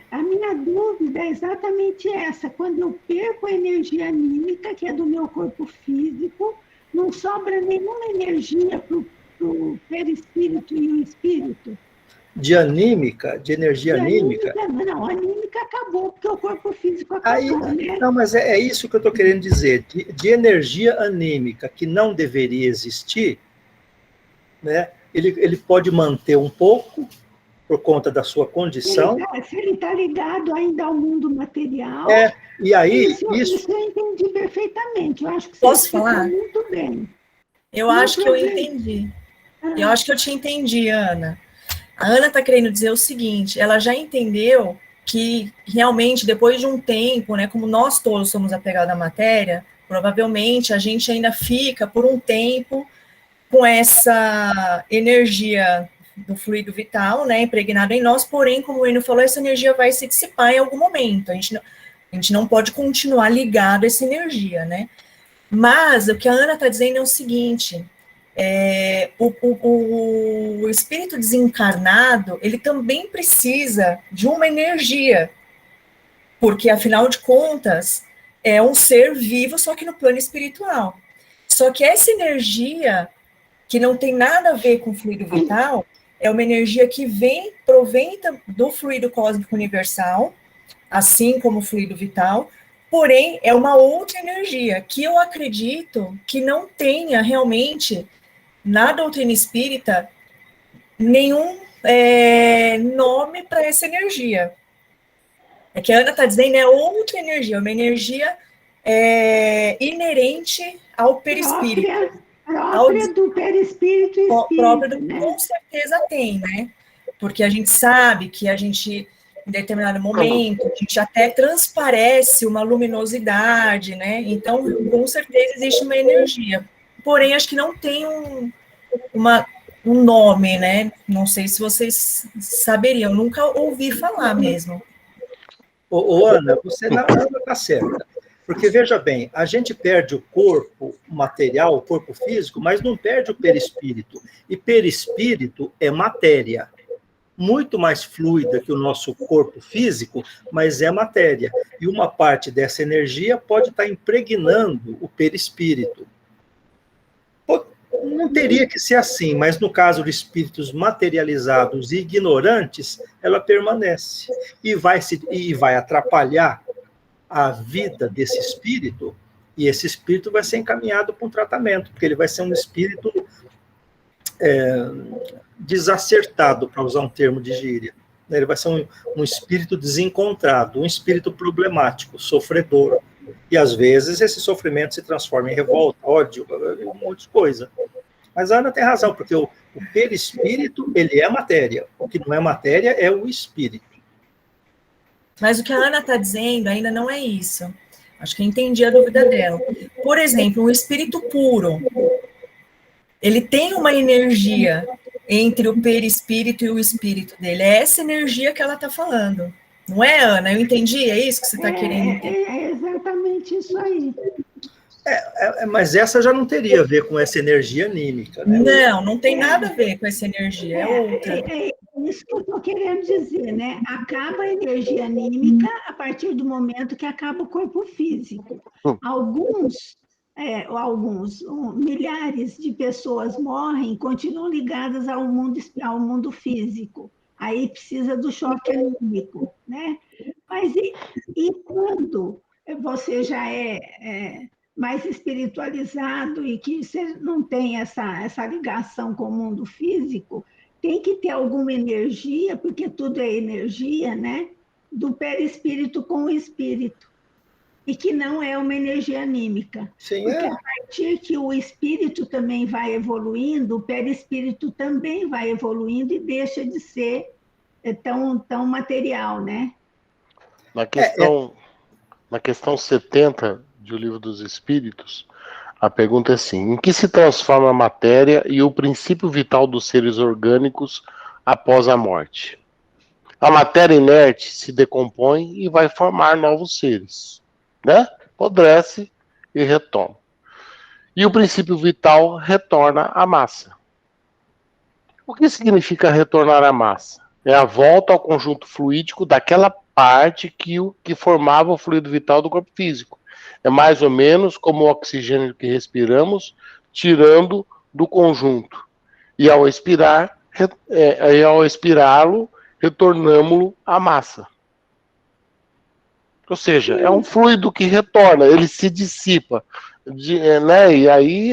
A minha dúvida é exatamente essa. Quando eu perco a energia anímica, que é do meu corpo físico, não sobra nenhuma energia para o perispírito e o espírito. De energia anímica. Não, a anímica acabou, porque o corpo físico acabou, né? Não, mas é isso que eu estou querendo dizer. De energia anímica que não deveria existir, né? Ele pode manter um pouco, por conta da sua condição. Se ele está ligado ainda ao mundo material. E aí. Isso eu entendi perfeitamente. Eu acho que você explicou muito bem. Eu acho que eu entendi. Eu acho que eu te entendi, Ana. A Ana está querendo dizer o seguinte: ela já entendeu que realmente, depois de um tempo, né, como nós todos somos apegados à matéria, provavelmente a gente ainda fica por um tempo com essa energia do fluido vital, né, impregnado em nós, porém, como o Enio falou, essa energia vai se dissipar em algum momento. A gente não pode continuar ligado a essa energia, né? Mas o que a Ana está dizendo é o seguinte: o espírito desencarnado, ele também precisa de uma energia, porque, afinal de contas, é um ser vivo, só que no plano espiritual. Só que essa energia, que não tem nada a ver com o fluido vital, é uma energia que provém do fluido cósmico universal, assim como o fluido vital, porém, é uma outra energia, que eu acredito que não tenha realmente, na doutrina espírita, nenhum nome para essa energia. É que a Ana está dizendo, é outra energia, uma energia inerente ao perispírito. Própria do perispírito e espírito, né? Com certeza tem, né? Porque a gente sabe que a gente, em determinado momento, a gente até transparece uma luminosidade, né? Então, com certeza existe uma energia. Porém, acho que não tem um nome, né? Não sei se vocês saberiam, nunca ouvi falar mesmo. Ana, você não está certa. Porque, veja bem, a gente perde o corpo material, o corpo físico, mas não perde o perispírito. E perispírito é matéria, muito mais fluida que o nosso corpo físico, mas é matéria. E uma parte dessa energia pode estar impregnando o perispírito. Não teria que ser assim, mas no caso de espíritos materializados e ignorantes, ela permanece. E vai atrapalhar a vida desse espírito, e esse espírito vai ser encaminhado para um tratamento, porque ele vai ser um espírito desacertado, para usar um termo de gíria. Ele vai ser um espírito desencontrado, um espírito problemático, sofredor. E, às vezes, esse sofrimento se transforma em revolta, ódio, um monte de coisa. Mas a Ana tem razão, porque o perispírito, ele é matéria. O que não é matéria é o espírito. Mas o que a Ana está dizendo ainda não é isso. Acho que eu entendi a dúvida dela. Por exemplo, um espírito puro, ele tem uma energia entre o perispírito e o espírito dele. É essa energia que ela está falando. Não é, Ana? Eu entendi? É isso que você está querendo entender? É exatamente isso aí. Mas essa já não teria a ver com essa energia anímica, né? Não tem nada a ver com essa energia, é outra. É isso que eu estou querendo dizer, né? Acaba a energia anímica a partir do momento que acaba o corpo físico. Milhares de pessoas morrem, continuam ligadas ao mundo físico. Aí precisa do choque anímico, né? Mas e quando você já é mais espiritualizado e que você não tem essa ligação com o mundo físico, tem que ter alguma energia, porque tudo é energia, né? Do perispírito com o espírito. E que não é uma energia anímica. Sim, porque a partir que o espírito também vai evoluindo, o perispírito também vai evoluindo e deixa de ser tão material, né? Na questão 70 do Livro dos Espíritos, a pergunta é assim: em que se transforma a matéria e o princípio vital dos seres orgânicos após a morte? A matéria inerte se decompõe e vai formar novos seres, né? Apodrece e retoma. E o princípio vital retorna à massa. O que significa retornar à massa? É a volta ao conjunto fluídico daquela parte que formava o fluido vital do corpo físico. É mais ou menos como o oxigênio que respiramos, tirando do conjunto. E ao expirá-lo, retornamos-lo à massa. Ou seja, é um fluido que retorna, ele se dissipa, né? E aí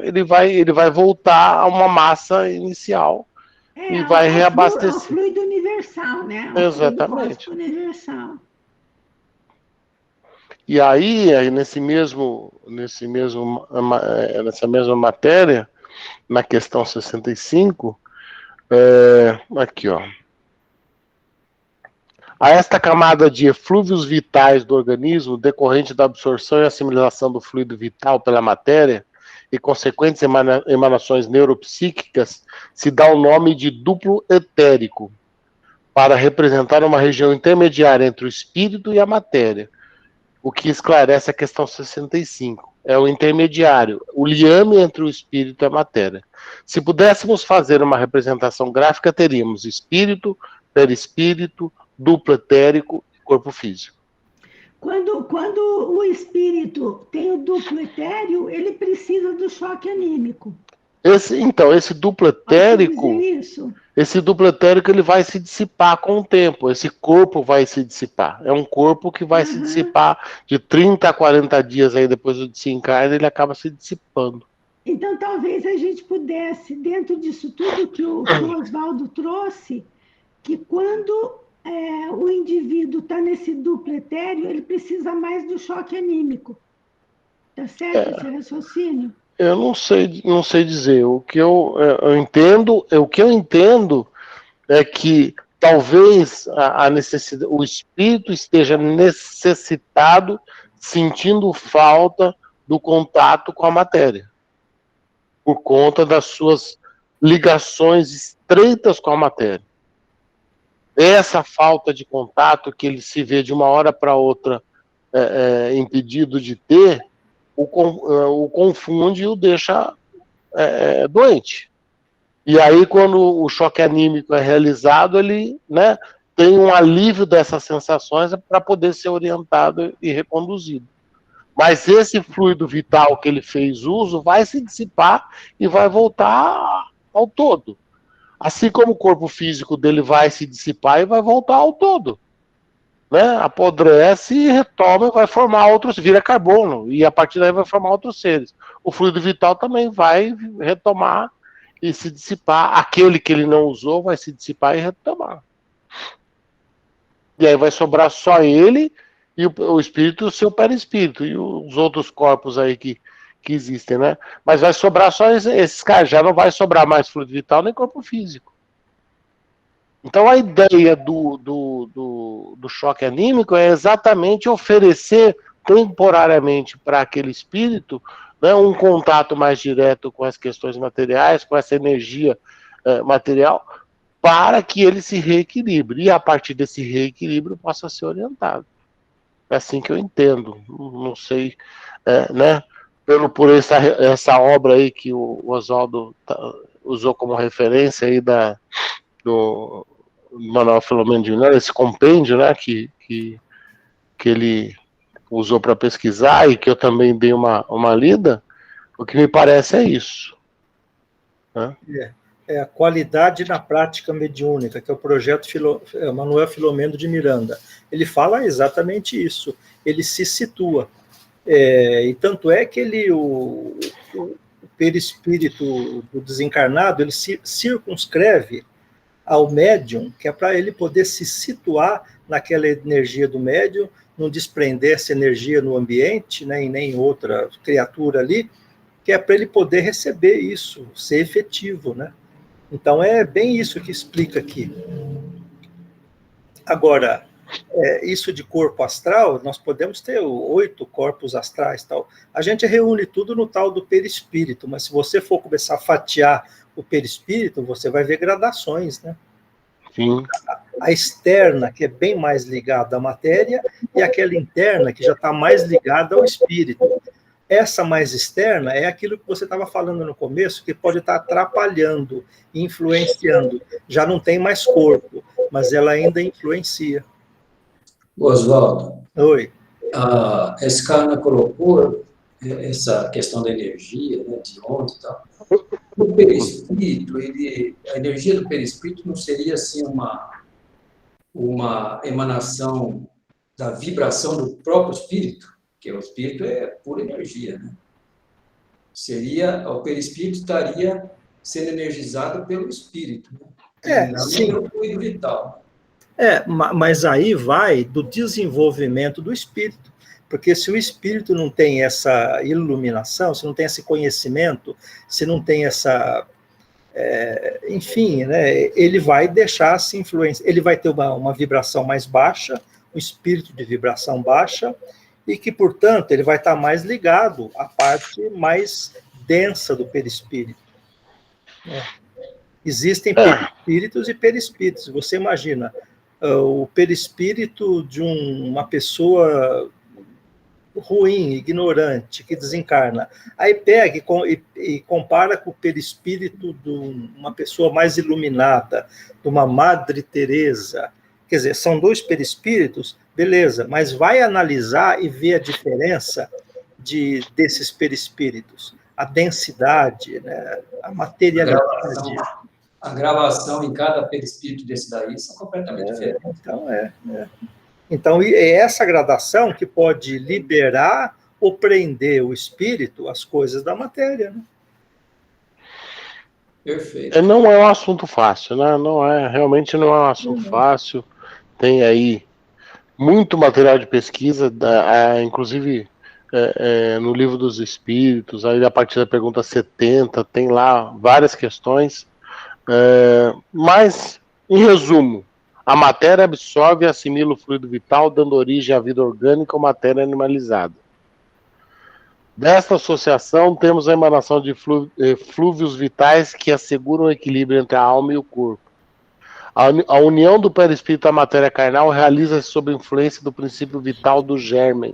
ele vai voltar a uma massa inicial e vai reabastecer. É o fluido universal, né? Exatamente. Universal. E aí nessa mesma matéria, na questão 65, aqui, ó. A esta camada de eflúvios vitais do organismo, decorrente da absorção e assimilação do fluido vital pela matéria e consequentes emanações neuropsíquicas, se dá o nome de duplo etérico, para representar uma região intermediária entre o espírito e a matéria, o que esclarece a questão 65. É o intermediário, o liame entre o espírito e a matéria. Se pudéssemos fazer uma representação gráfica, teríamos espírito, perispírito, duplo etérico e corpo físico. Quando o espírito tem o duplo etéreo, ele precisa do choque anímico. Esse duplo etérico ele vai se dissipar com o tempo. Esse corpo vai se dissipar. É um corpo que vai se dissipar de 30 a 40 dias aí depois do desencarne, ele acaba se dissipando. Então, talvez a gente pudesse, dentro disso tudo que o Oswaldo trouxe, que quando o indivíduo está nesse duplo etéreo, ele precisa mais do choque anímico. Tá certo esse raciocínio? Eu não sei dizer. O que eu entendo é que talvez a necessidade, o espírito esteja necessitado, sentindo falta do contato com a matéria, por conta das suas ligações estreitas com a matéria. Essa falta de contato que ele se vê de uma hora para outra impedido de ter, o confunde e o deixa doente. E aí, quando o choque anímico é realizado, ele, né, tem um alívio dessas sensações para poder ser orientado e reconduzido. Mas esse fluido vital que ele fez uso vai se dissipar e vai voltar ao todo. Assim como o corpo físico dele vai se dissipar e vai voltar ao todo. Né? Apodrece e retoma e vai formar outros, vira carbono, e a partir daí vai formar outros seres. O fluido vital também vai retomar e se dissipar. Aquele que ele não usou vai se dissipar e retomar. E aí vai sobrar só ele e o espírito, o seu perispírito, e os outros corpos aí que existem, né? Mas vai sobrar só esses caras, já não vai sobrar mais fluido vital nem corpo físico. Então a ideia do choque anímico é exatamente oferecer temporariamente para aquele espírito, né, um contato mais direto com as questões materiais, com essa energia material, para que ele se reequilibre, e a partir desse reequilíbrio possa ser orientado. É assim que eu entendo. Não sei, né, por essa obra aí que o Oswaldo usou como referência aí do Manuel Filomeno de Vilhena, esse compêndio, né, que ele usou para pesquisar e que eu também dei uma lida, o que me parece é isso. Né? É a qualidade na prática mediúnica, que é o projeto Manuel Filomeno de Miranda. Ele fala exatamente isso, ele se situa. E tanto é que o perispírito do desencarnado, ele se circunscreve ao médium, que é para ele poder se situar naquela energia do médium, não desprender essa energia no ambiente, né, e nem outra criatura ali, que é para ele poder receber isso, ser efetivo, né? Então é bem isso que explica aqui. Agora, isso de corpo astral, nós podemos ter 8 corpos astrais, tal. A gente reúne tudo no tal do perispírito, mas se você for começar a fatiar o perispírito, você vai ver gradações, né? Sim. A externa, que é bem mais ligada à matéria, e aquela interna, que já está mais ligada ao espírito. Essa mais externa é aquilo que você estava falando no começo, que pode estar atrapalhando, influenciando. Já não tem mais corpo, mas ela ainda influencia. Oswaldo. Oi. A Escana colocou essa questão da energia, né, de onda e tal. O perispírito, a energia do perispírito não seria assim uma emanação da vibração do próprio espírito, que o espírito é pura energia, né? O perispírito estaria sendo energizado pelo espírito, né? Sim. Pelo fluido vital. Mas aí vai do desenvolvimento do espírito, porque se o espírito não tem essa iluminação, se não tem esse conhecimento, se não tem essa... enfim, né, ele vai deixar se influenciar, ele vai ter uma vibração mais baixa, um espírito de vibração baixa, e que, portanto, ele vai estar mais ligado à parte mais densa do perispírito. Existem perispíritos e perispíritos. Você imagina o perispírito de uma pessoa ruim, ignorante, que desencarna. Aí pega e compara com o perispírito de uma pessoa mais iluminada, de uma Madre Teresa. Quer dizer, são 2 perispíritos, beleza, mas vai analisar e ver a diferença desses perispíritos, a densidade, né, a materialidade. A gravação em cada perispírito desse daí são completamente diferentes. Então, é essa gradação que pode liberar ou prender o espírito às coisas da matéria, né? Perfeito. Não é um assunto fácil, né? Realmente não é um assunto fácil. Tem aí muito material de pesquisa, inclusive no Livro dos Espíritos, aí a partir da pergunta 70, tem lá várias questões, mas, em resumo, a matéria absorve e assimila o fluido vital, dando origem à vida orgânica ou matéria animalizada. Desta associação, temos a emanação de flúvios vitais que asseguram o equilíbrio entre a alma e o corpo. A união do perispírito à matéria carnal realiza-se sob a influência do princípio vital do germen.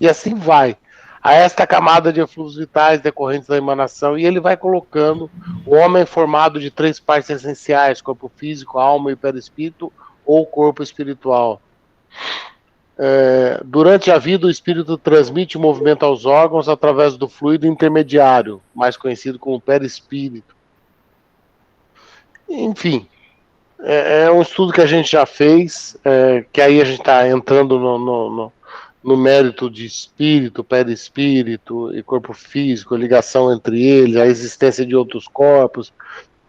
E assim vai. A esta camada de eflúvios vitais decorrentes da emanação, e ele vai colocando o homem formado de 3 partes essenciais: corpo físico, alma e perispírito, ou corpo espiritual. Durante a vida, o espírito transmite o movimento aos órgãos através do fluido intermediário, mais conhecido como perispírito. Enfim, é um estudo que a gente já fez, que aí a gente está entrando no mérito de espírito, perispírito e corpo físico, a ligação entre eles, a existência de outros corpos,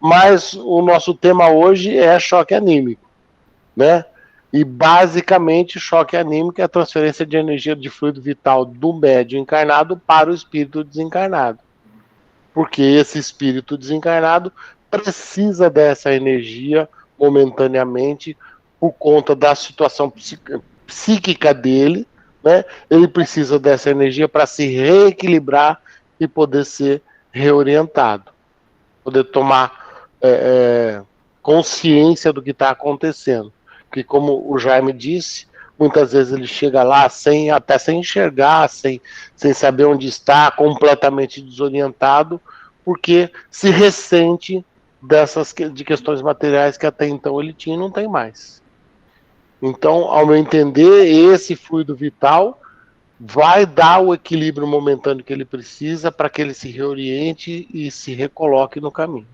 mas o nosso tema hoje é choque anímico, né? E basicamente choque anímico é a transferência de energia de fluido vital do médium encarnado para o espírito desencarnado, porque esse espírito desencarnado precisa dessa energia momentaneamente por conta da situação psíquica dele, né? Ele precisa dessa energia para se reequilibrar e poder ser reorientado, poder tomar consciência do que está acontecendo. Que, como o Jaime disse, muitas vezes ele chega lá até sem enxergar, sem saber onde está, completamente desorientado, porque se ressente de questões materiais que até então ele tinha e não tem mais. Então, ao meu entender, esse fluido vital vai dar o equilíbrio momentâneo que ele precisa para que ele se reoriente e se recoloque no caminho.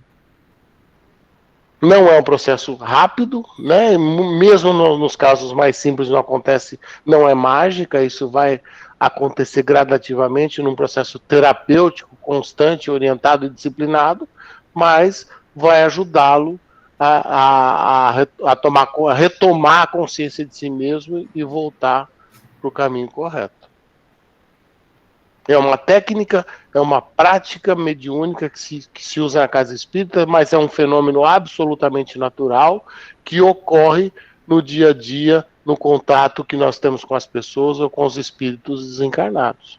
Não é um processo rápido, né? Mesmo nos casos mais simples não acontece, não é mágica, isso vai acontecer gradativamente num processo terapêutico, constante, orientado e disciplinado, mas vai ajudá-lo a retomar a consciência de si mesmo e voltar para o caminho correto. É uma técnica, é uma prática mediúnica que se usa na casa espírita, mas é um fenômeno absolutamente natural que ocorre no dia a dia, no contato que nós temos com as pessoas ou com os espíritos desencarnados.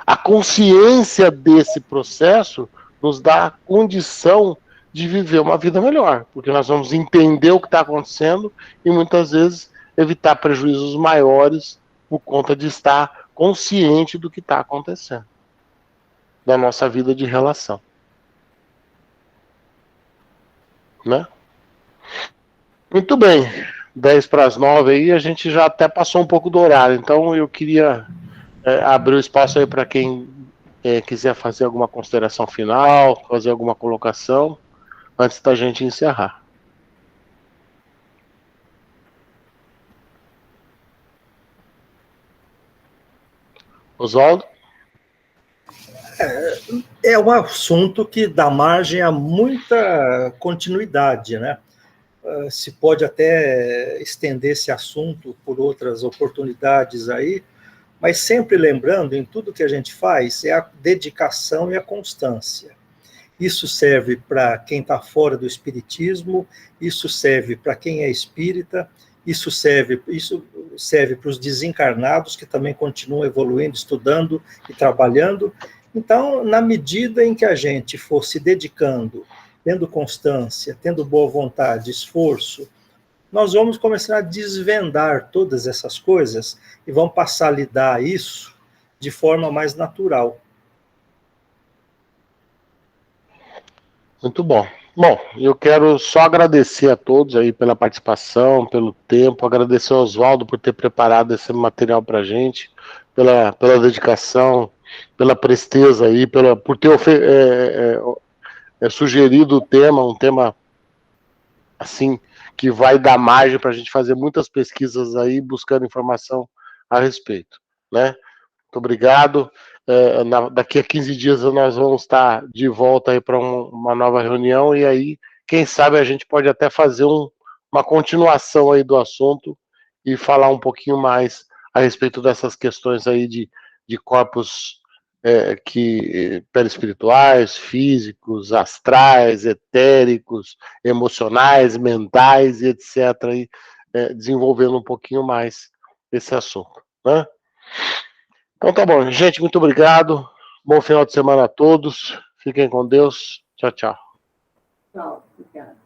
A consciência desse processo nos dá a condição de viver uma vida melhor, porque nós vamos entender o que está acontecendo e muitas vezes evitar prejuízos maiores por conta de estar consciente do que está acontecendo da nossa vida de relação, né? Muito bem, 8:50 aí, a gente já até passou um pouco do horário, então eu queria abrir o espaço aí para quem quiser fazer alguma consideração final, fazer alguma colocação, antes da gente encerrar. Oswaldo? É um assunto que dá margem a muita continuidade, né? Se pode até estender esse assunto por outras oportunidades aí, mas sempre lembrando, em tudo que a gente faz, é a dedicação e a constância. Isso serve para quem está fora do espiritismo, isso serve para quem é espírita, isso serve para os desencarnados, que também continuam evoluindo, estudando e trabalhando. Então, na medida em que a gente for se dedicando, tendo constância, tendo boa vontade, esforço, nós vamos começar a desvendar todas essas coisas e vamos passar a lidar isso de forma mais natural. Muito bom. Bom, eu quero só agradecer a todos aí pela participação, pelo tempo, agradecer ao Oswaldo por ter preparado esse material para a gente, pela dedicação, pela presteza aí, por ter sugerido o tema, um tema assim, que vai dar margem para a gente fazer muitas pesquisas aí, buscando informação a respeito, né? Muito obrigado. Daqui a 15 dias nós vamos estar de volta aí para uma nova reunião, e aí, quem sabe a gente pode até fazer uma continuação aí do assunto e falar um pouquinho mais a respeito dessas questões aí de de corpos perispirituais, físicos, astrais, etéricos, emocionais, mentais e etc. E, desenvolvendo um pouquinho mais esse assunto, né? Então tá bom, gente, muito obrigado. Bom final de semana a todos. Fiquem com Deus. Tchau, tchau. Tchau, obrigada.